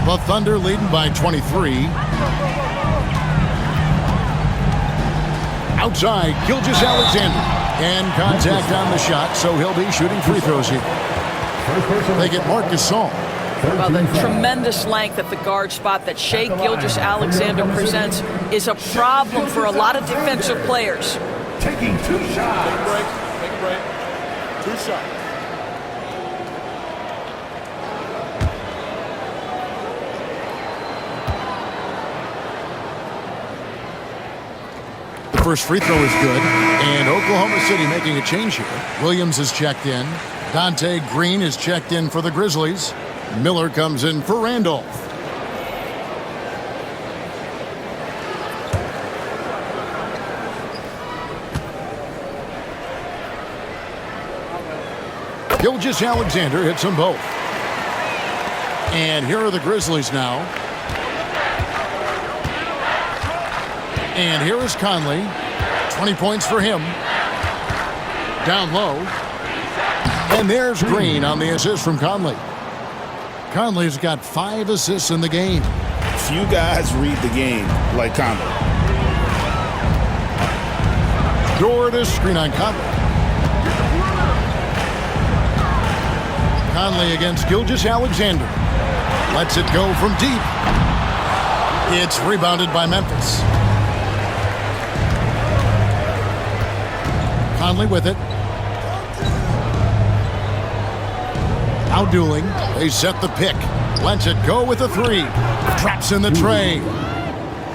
The Thunder leading by 23. Outside, Gilgeous-Alexander. And contact on the shot, so he'll be shooting free throws here. They get Marc Gasol. Well, the tremendous length at the guard spot that Shai Gilgeous-Alexander presents is a problem for a lot of defensive players. Taking 2 shots. Take a break. Two shots. The first free throw is good, and Oklahoma City making a change here. Williams is checked in. Dante Green is checked in for the Grizzlies. Miller comes in for Randolph. Gilgeous-Alexander hits them both. And here are the Grizzlies now. And here is Conley. 20 points for him. Down low. And there's Green on the assist from Conley. Conley's got 5 assists in the game. Few guys read the game like Conley. Door to screen on Conley. Conley against Gilgeous-Alexander. Lets it go from deep. It's rebounded by Memphis. Conley with it. Out dueling. They set the pick. Lets it go with a 3. Traps in the tray.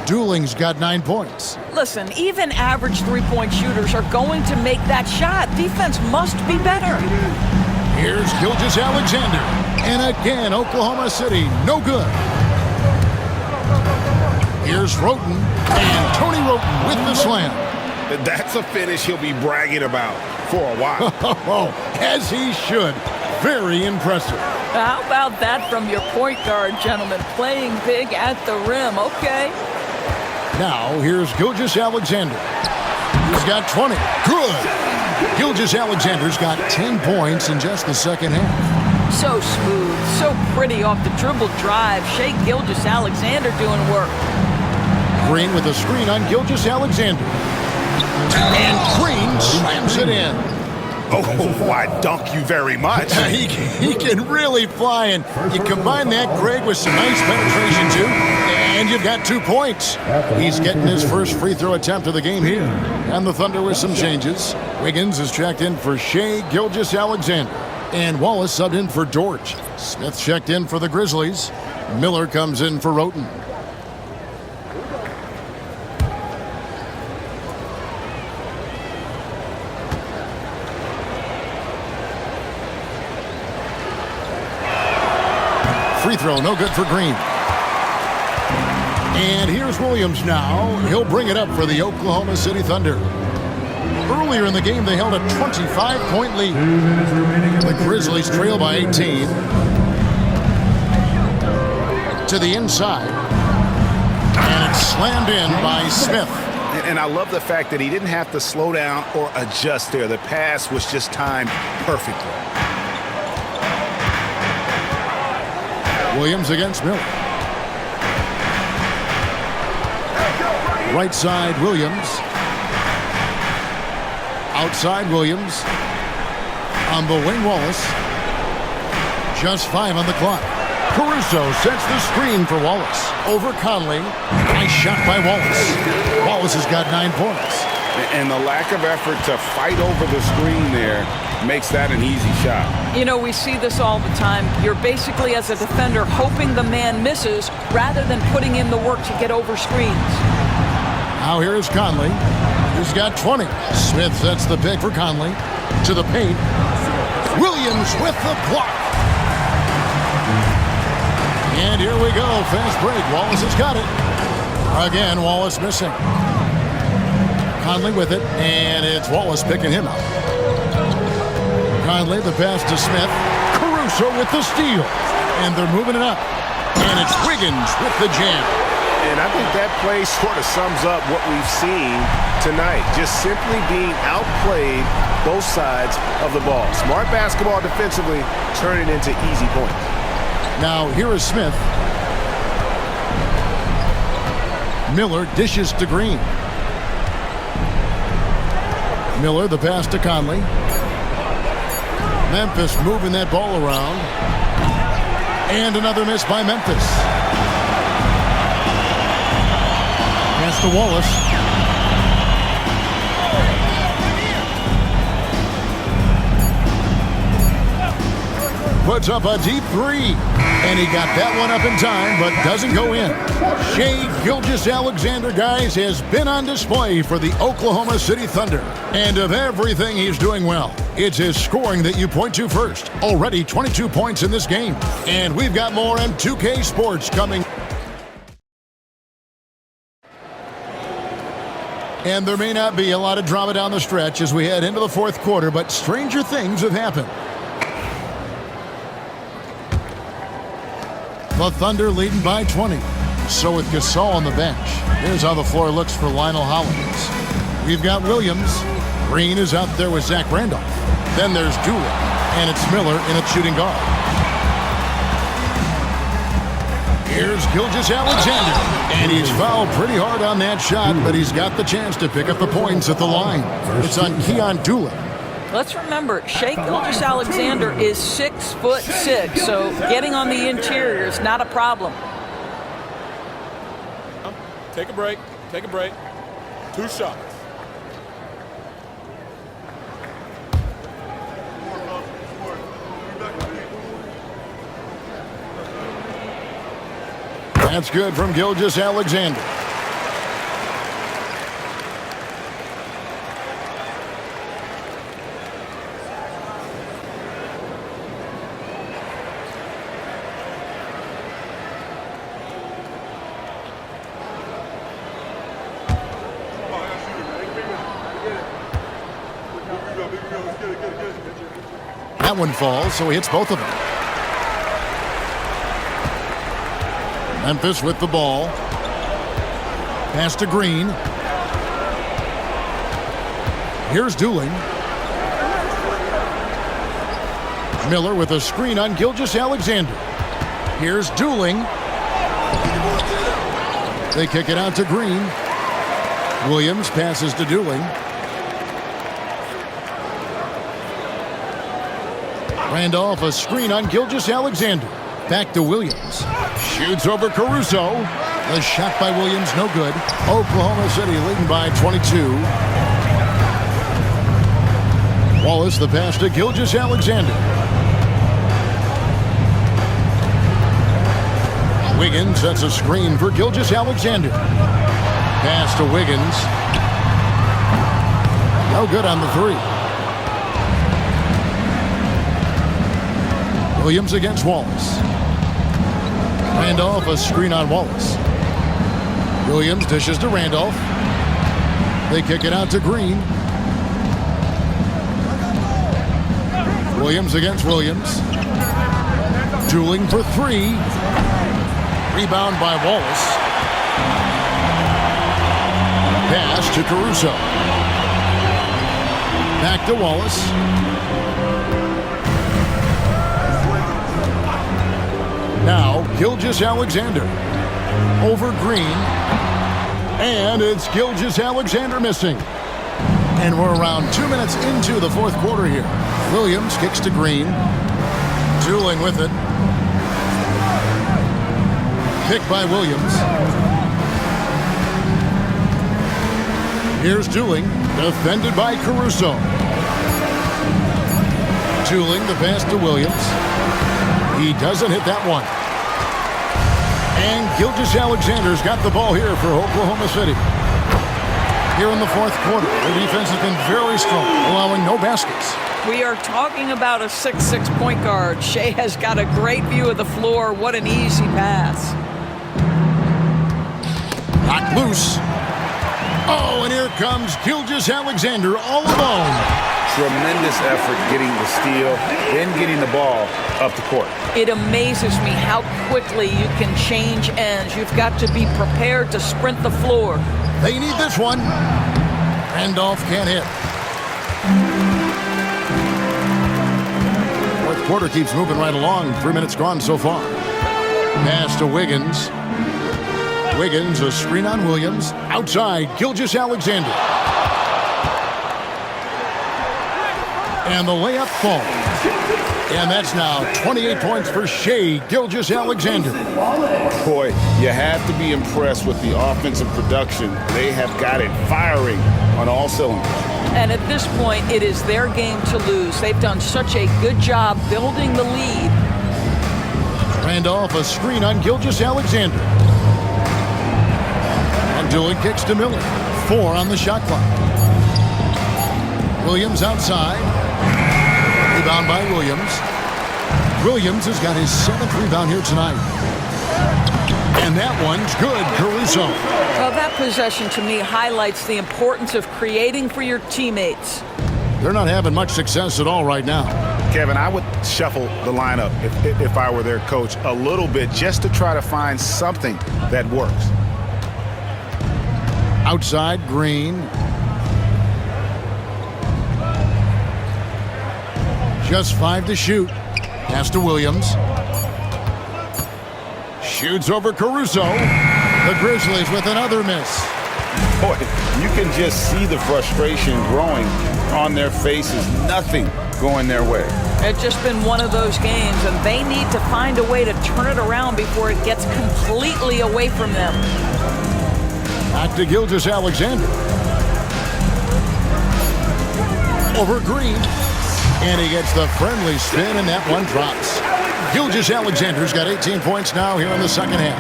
Dooling's got 9 points. Listen, even average three-point shooters are going to make that shot. Defense must be better. Here's Gilgeous-Alexander. And again, Oklahoma City, no good. Here's Roten. And Tony Roten with the slam. That's a finish he'll be bragging about for a while. As he should. Very impressive. How about that from your point guard, gentlemen? Playing big at the rim. Okay. Now, here's Gilgeous-Alexander. He's got 20. Good. Gilgeous-Alexander's got 10 points in just the second half. So smooth, so pretty off the dribble drive. Shea Gilgeous-Alexander doing work. Green with a screen on Gilgeous-Alexander. And Green slams it in. Oh, why dunk you very much. He can really fly, and you combine that, Greg, with some nice penetration, too, and you've got 2 points. He's getting his first free throw attempt of the game here. And the Thunder with some changes. Wiggins is checked in for Shea Gilgeous-Alexander. And Wallace subbed in for George. Smith checked in for the Grizzlies. Miller comes in for Roten. Free throw, no good for Green. And here's Williams now. He'll bring it up for the Oklahoma City Thunder. Earlier in the game, they held a 25-point lead. The Grizzlies trail by 18. To the inside. And it's slammed in by Smith. And I love the fact that he didn't have to slow down or adjust there. The pass was just timed perfectly. Williams against Miller. Right side, Williams. Outside, Williams. On the wing, Wallace. Just 5 on the clock. Caruso sets the screen for Wallace. Over Conley. Nice shot by Wallace. Wallace has got 9 points. And the lack of effort to fight over the screen there makes that an easy shot. You know, we see this all the time. You're basically, as a defender, hoping the man misses rather than putting in the work to get over screens. Now here is Conley. He's got 20. Smith sets the pick for Conley. To the paint. Williams with the block. And here we go. Fast break. Wallace has got it. Again, Wallace missing. Conley with it. And it's Wallace picking him up. Conley, the pass to Smith. Caruso with the steal. And they're moving it up. And it's Wiggins with the jam. And I think that play sort of sums up what we've seen tonight. Just simply being outplayed both sides of the ball. Smart basketball defensively, turning into easy points. Now here is Smith. Miller dishes to Green. Miller, the pass to Conley. Memphis moving that ball around. And another miss by Memphis. Pass to Wallace. puts up a deep three. And he got that one up in time, but doesn't go in. Shai Gilgeous-Alexander, guys, has been on display for the Oklahoma City Thunder. And of everything he's doing well, it's his scoring that you point to first. Already 22 points in this game. And we've got more on 2K Sports coming. And there may not be a lot of drama down the stretch as we head into the fourth quarter, but stranger things have happened. The Thunder leading by 20. So with Gasol on the bench, here's how the floor looks for Lionel Hollins. We've got Williams. Green is out there with Zach Randolph. Then there's Doolin, and it's Miller in at shooting guard. Here's Gilgeous-Alexander, and he's fouled pretty hard on that shot, but he's got the chance to pick up the points at the line. It's on Keon Doolin. Let's remember, Shai Gilgeous-Alexander is 6'6", so getting on the interior is not a problem. Take a break. Take a break. 2 shots. That's good from Gilgeous-Alexander. That one falls, so he hits both of them. Memphis with the ball. Pass to Green. Here's Doolin. Miller with a screen on Gilgeous-Alexander. Here's Doolin. They kick it out to Green. Williams passes to Doolin. Randolph, a screen on Gilgeous-Alexander. Back to Williams. Shoots over Caruso. The shot by Williams, no good. Oklahoma City leading by 22. Wallace, the pass to Gilgeous-Alexander. Wiggins sets a screen for Gilgeous-Alexander. Pass to Wiggins. No good on the three. Williams against Wallace. Randolph, a screen on Wallace. Williams dishes to Randolph. They kick it out to Green. Williams against Williams. Dueling for three. Rebound by Wallace. Pass to Caruso. Back to Wallace. Now, Gilgeous-Alexander over Green. And it's Gilgeous-Alexander missing. And we're around 2 minutes into the fourth quarter here. Williams kicks to Green. Dueling with it. Pick by Williams. Here's Dueling, defended by Caruso. Dueling, the pass to Williams. He doesn't hit that one. And Gilgeous-Alexander's got the ball here for Oklahoma City. Here in the fourth quarter, the defense has been very strong, allowing no baskets. We are talking about a 6'6" point guard. Shai has got a great view of the floor. What an easy pass. Knocked loose. Oh, and here comes Gilgeous-Alexander all alone. Tremendous effort getting the steal, then getting the ball up the court. It amazes me how quickly you can change ends. You've got to be prepared to sprint the floor. They need this one. Randolph can't hit. Fourth quarter keeps moving right along. 3 minutes gone so far. Pass to Wiggins. Wiggins, a screen on Williams. Outside, Gilgeous-Alexander. And the layup falls. And that's now 28 points for Shai Gilgeous-Alexander. Boy, you have to be impressed with the offensive production. They have got it firing on all cylinders. And at this point, it is their game to lose. They've done such a good job building the lead. Randolph, a screen on Gilgeous-Alexander. And Dillon kicks to Miller. 4 on the shot clock. Williams outside. Rebound by Williams. Williams has got his 7th rebound here tonight. And that one's good, Caruso. Well, that possession to me highlights the importance of creating for your teammates. They're not having much success at all right now. Kevin, I would shuffle the lineup if I were their coach a little bit just to try to find something that works. Outside, Green. Just 5 to shoot. Pass to Williams. Shoots over Caruso. The Grizzlies with another miss. Boy, you can just see the frustration growing on their faces. Nothing going their way. It's just been one of those games, and they need to find a way to turn it around before it gets completely away from them. Back to Gilgeous-Alexander. Over Green. And he gets the friendly spin, and that one drops. Gilgeous-Alexander's got 18 points now here in the second half.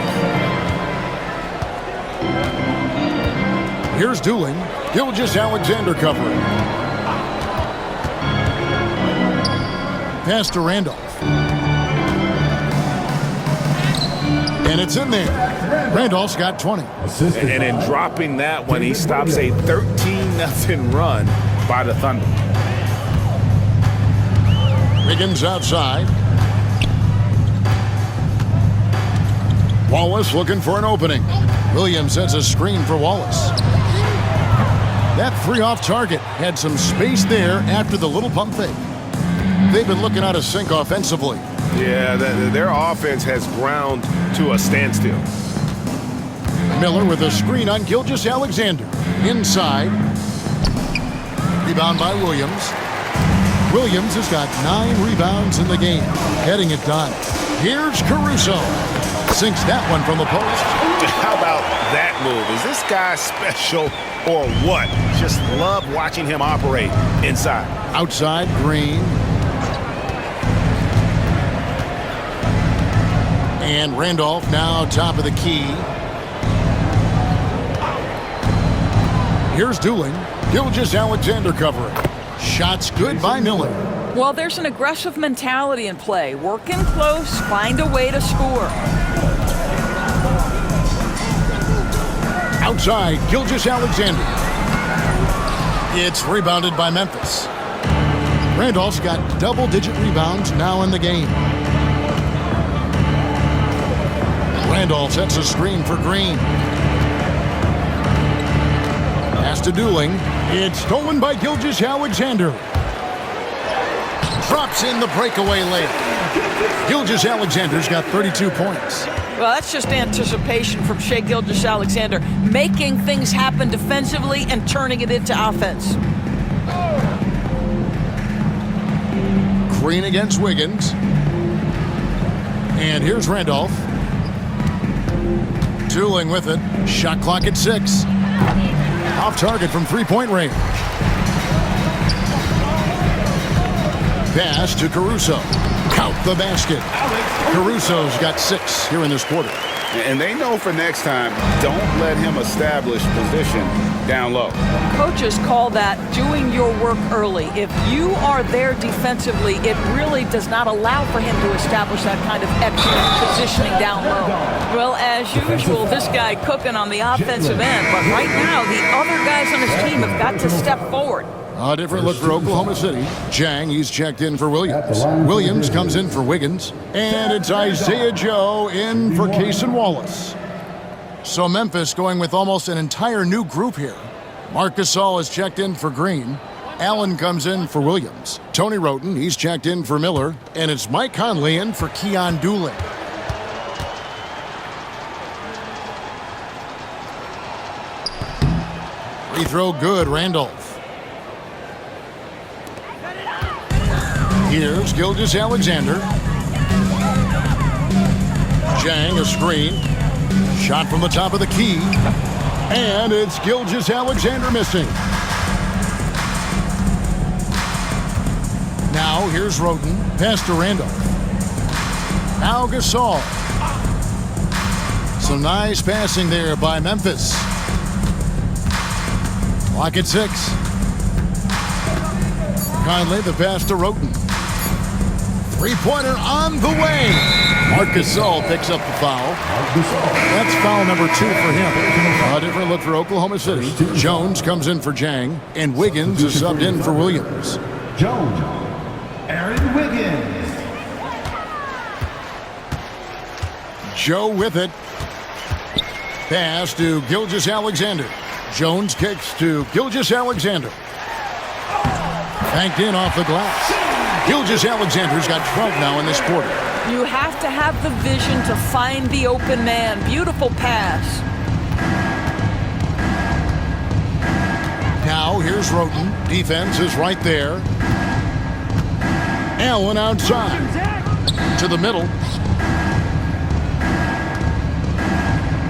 Here's Dooling. Gilgeous-Alexander covering. Pass to Randolph. And it's in there. Randolph's got 20. And in dropping that one, he stops a 13-0 run by the Thunder. Wiggins outside. Wallace looking for an opening. Williams sets a screen for Wallace. That 3 off target had some space there after the little pump fake. They've been looking out of sync offensively. Yeah, their offense has ground to a standstill. Miller with a screen on Gilgeous-Alexander. Inside. Rebound by Williams. Williams has got 9 rebounds in the game. Getting it done. Here's Caruso. Sinks that one from the post. How about that move? Is this guy special or what? Just love watching him operate inside. Outside, Green. And Randolph now top of the key. Here's Dooling. Gilgeous-Alexander covering. Shots good by Miller. Well, there's an aggressive mentality in play. Work in close, find a way to score. Outside, Gilgeous-Alexander. It's rebounded by Memphis. Randolph's got double-digit rebounds now in the game. Randolph sets a screen for Green. Pass to Dooling. It's stolen by Gilgeous-Alexander. Drops in the breakaway layup. Gilgeous-Alexander's got 32 points. Well, that's just anticipation from Shai Gilgeous-Alexander, making things happen defensively and turning it into offense. Green against Wiggins. And here's Randolph. Dooling with it. Shot clock at 6. Off target from 3-point range. Pass to Caruso. Count the basket. Caruso's got 6 here in this quarter. And they know for next time, don't let him establish position down low. Coaches call that doing your work early. If you are there defensively, it really does not allow for him to establish that kind of excellent positioning down low. Well, as usual, this guy cooking on the offensive end, but right now the other guys on his team have got to step forward. A different look for Oklahoma City. Jang, he's checked in for Williams. Williams comes in for Wiggins. And it's Isaiah Joe in for Cason Wallace. So Memphis going with almost an entire new group here. Marc Gasol has checked in for Green. Allen comes in for Williams. Tony Wroten, he's checked in for Miller. And it's Mike Conley in for Keon Dooling. Free throw good, Randolph. Here's Gilgeous-Alexander. Jang, a screen. Shot from the top of the key. And it's Gilgeous-Alexander missing. Now here's Roten. Pass to Randolph. Now Gasol. Some nice passing there by Memphis. Clock at 6. Kindly the pass to Roten. Three-pointer on the way. Marc Gasol picks up the foul. That's foul number 2 for him. A different look for Oklahoma City. Jones comes in for Jang, and Wiggins is subbed in for Williams. Jones. Aaron Wiggins. Joe with it. Pass to Gilgeous-Alexander. Jones kicks to Gilgeous-Alexander. Banked in off the glass. Gilgeous-Alexander's got 12 now in this quarter. You have to have the vision to find the open man. Beautiful pass. Now here's Roten. Defense is right there. Allen outside. To the middle.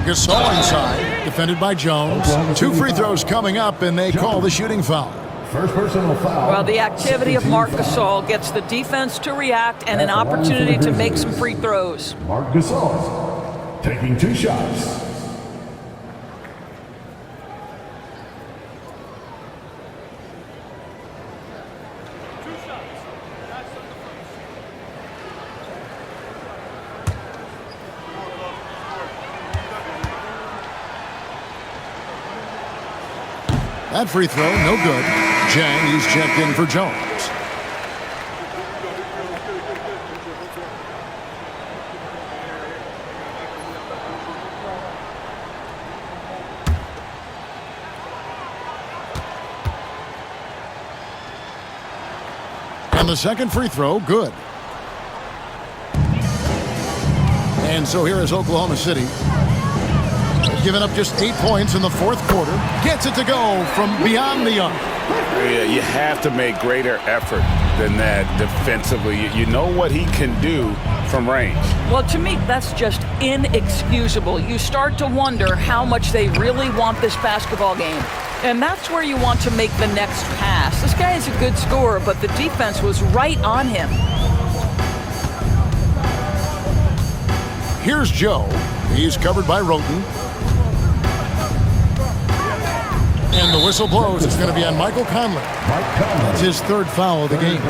Gasol inside. Defended by Jones. 2 free throws coming up, and they call the shooting foul. First personal foul. Well, the activity of Marc Gasol gets the defense to react and an opportunity to make some free throws. Marc Gasol taking 2 shots. That free throw, no good. Jang, he's checked in for Jones. And the second free throw, good. And so here is Oklahoma City. Giving up just 8 points in the fourth quarter. Gets it to go from beyond the arc. Yeah, you have to make greater effort than that defensively. You know what he can do from range. Well, to me, that's just inexcusable. You start to wonder how much they really want this basketball game. And that's where you want to make the next pass. This guy is a good scorer, but the defense was right on him. Here's Joe. He's covered by Roten. And the whistle blows. It's going to be on Michael Conley. That's his 3rd foul of the game.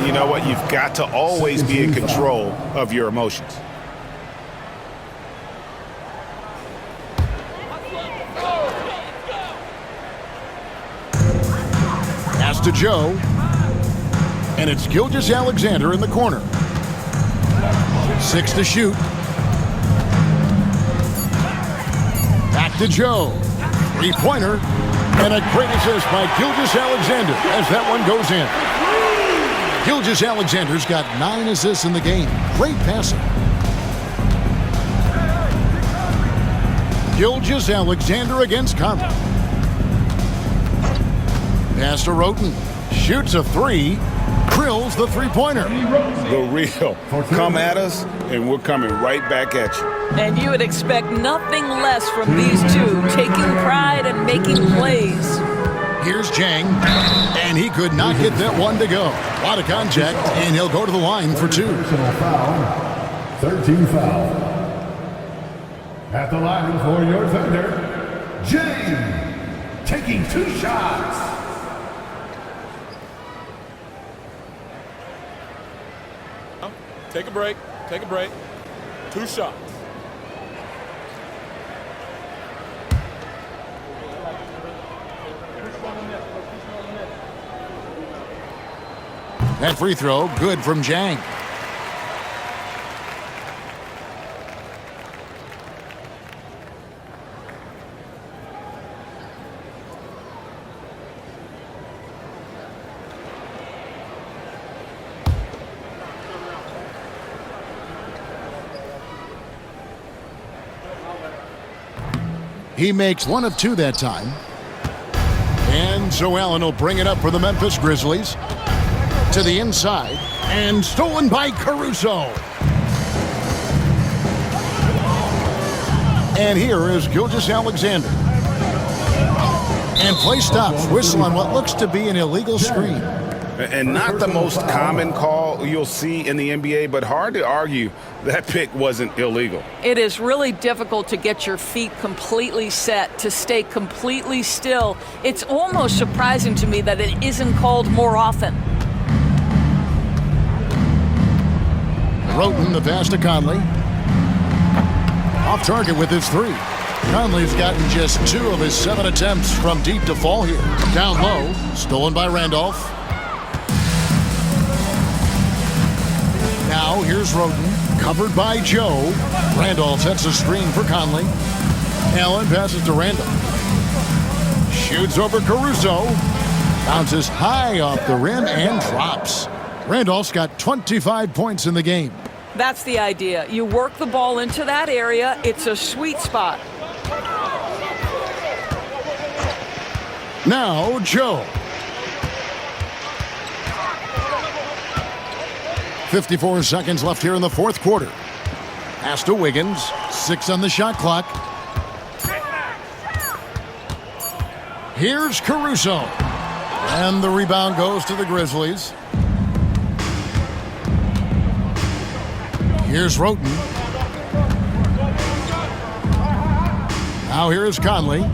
You know what? You've got to always be in control of your emotions. Pass to Joe. And it's Gilgeous-Alexander in the corner. 6 to shoot. Back to Joe. 3-pointer. And a great assist by Gilgeous-Alexander as that one goes in. Gilgeous-Alexander's got 9 assists in the game. Great passing. Gilgeous-Alexander against Conley. Pass to Roten. Shoots a 3. Drills the 3-pointer. The real. Come at us, and we're coming right back at you. And you would expect nothing less from these two, taking pride and making plays. Here's Jang, and he could not get that one to go. A lot of contact, and he'll go to the line for 2. Personal foul. 13 foul. At the line for your defender, Jang taking 2 shots. Take a break. Take a break. 2 shots. That free throw, good from Jang. He makes 1 of 2 that time. And so Allen will bring it up for the Memphis Grizzlies. To the inside. And stolen by Caruso. And here is Gilgeous-Alexander. And play stops. Whistle on what looks to be an illegal screen. And not the most common call you'll see in the NBA, but hard to argue that pick wasn't illegal. It is really difficult to get your feet completely set, to stay completely still. It's almost surprising to me that it isn't called more often. Roten, the pass to Conley. Off target with his three. Conley's gotten just 2 of his 7 attempts from deep to fall here. Down low, stolen by Randolph. Now here's Roten, covered by Joe. Randolph sets a screen for Conley. Allen passes to Randolph. Shoots over Caruso. Bounces high off the rim and drops. Randolph's got 25 points in the game. That's the idea. You work the ball into that area. It's a sweet spot. Now Joe. 54 seconds left here in the fourth quarter. Pass to Wiggins. 6 on the shot clock. Here's Caruso. And the rebound goes to the Grizzlies. Here's Roten. Now here is Conley.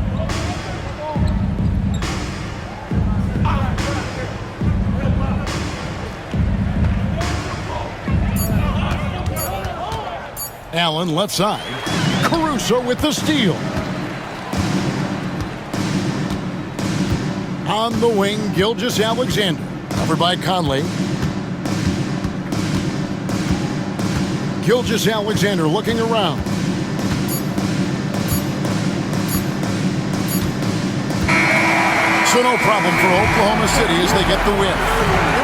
Allen left side. Caruso with the steal. On the wing, Gilgeous-Alexander. Covered by Conley. Gilgeous-Alexander looking around. So no problem for Oklahoma City as they get the win.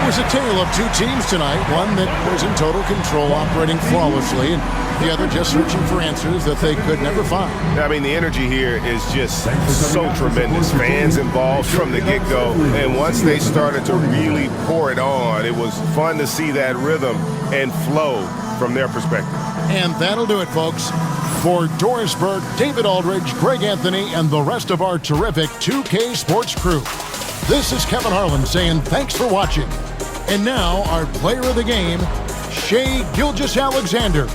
It was a tale of 2 teams tonight. One that was in total control, operating flawlessly, and the other just searching for answers that they could never find. I mean, the energy here is just so tremendous. Fans involved from the get-go, and once they started to really pour it on, it was fun to see that rhythm and flow from their perspective. And that'll do it, folks. For Doris Burke, David Aldridge, Greg Anthony, and the rest of our terrific 2K Sports crew, this is Kevin Harlan saying thanks for watching. And now, our player of the game, Shai Gilgeous-Alexander.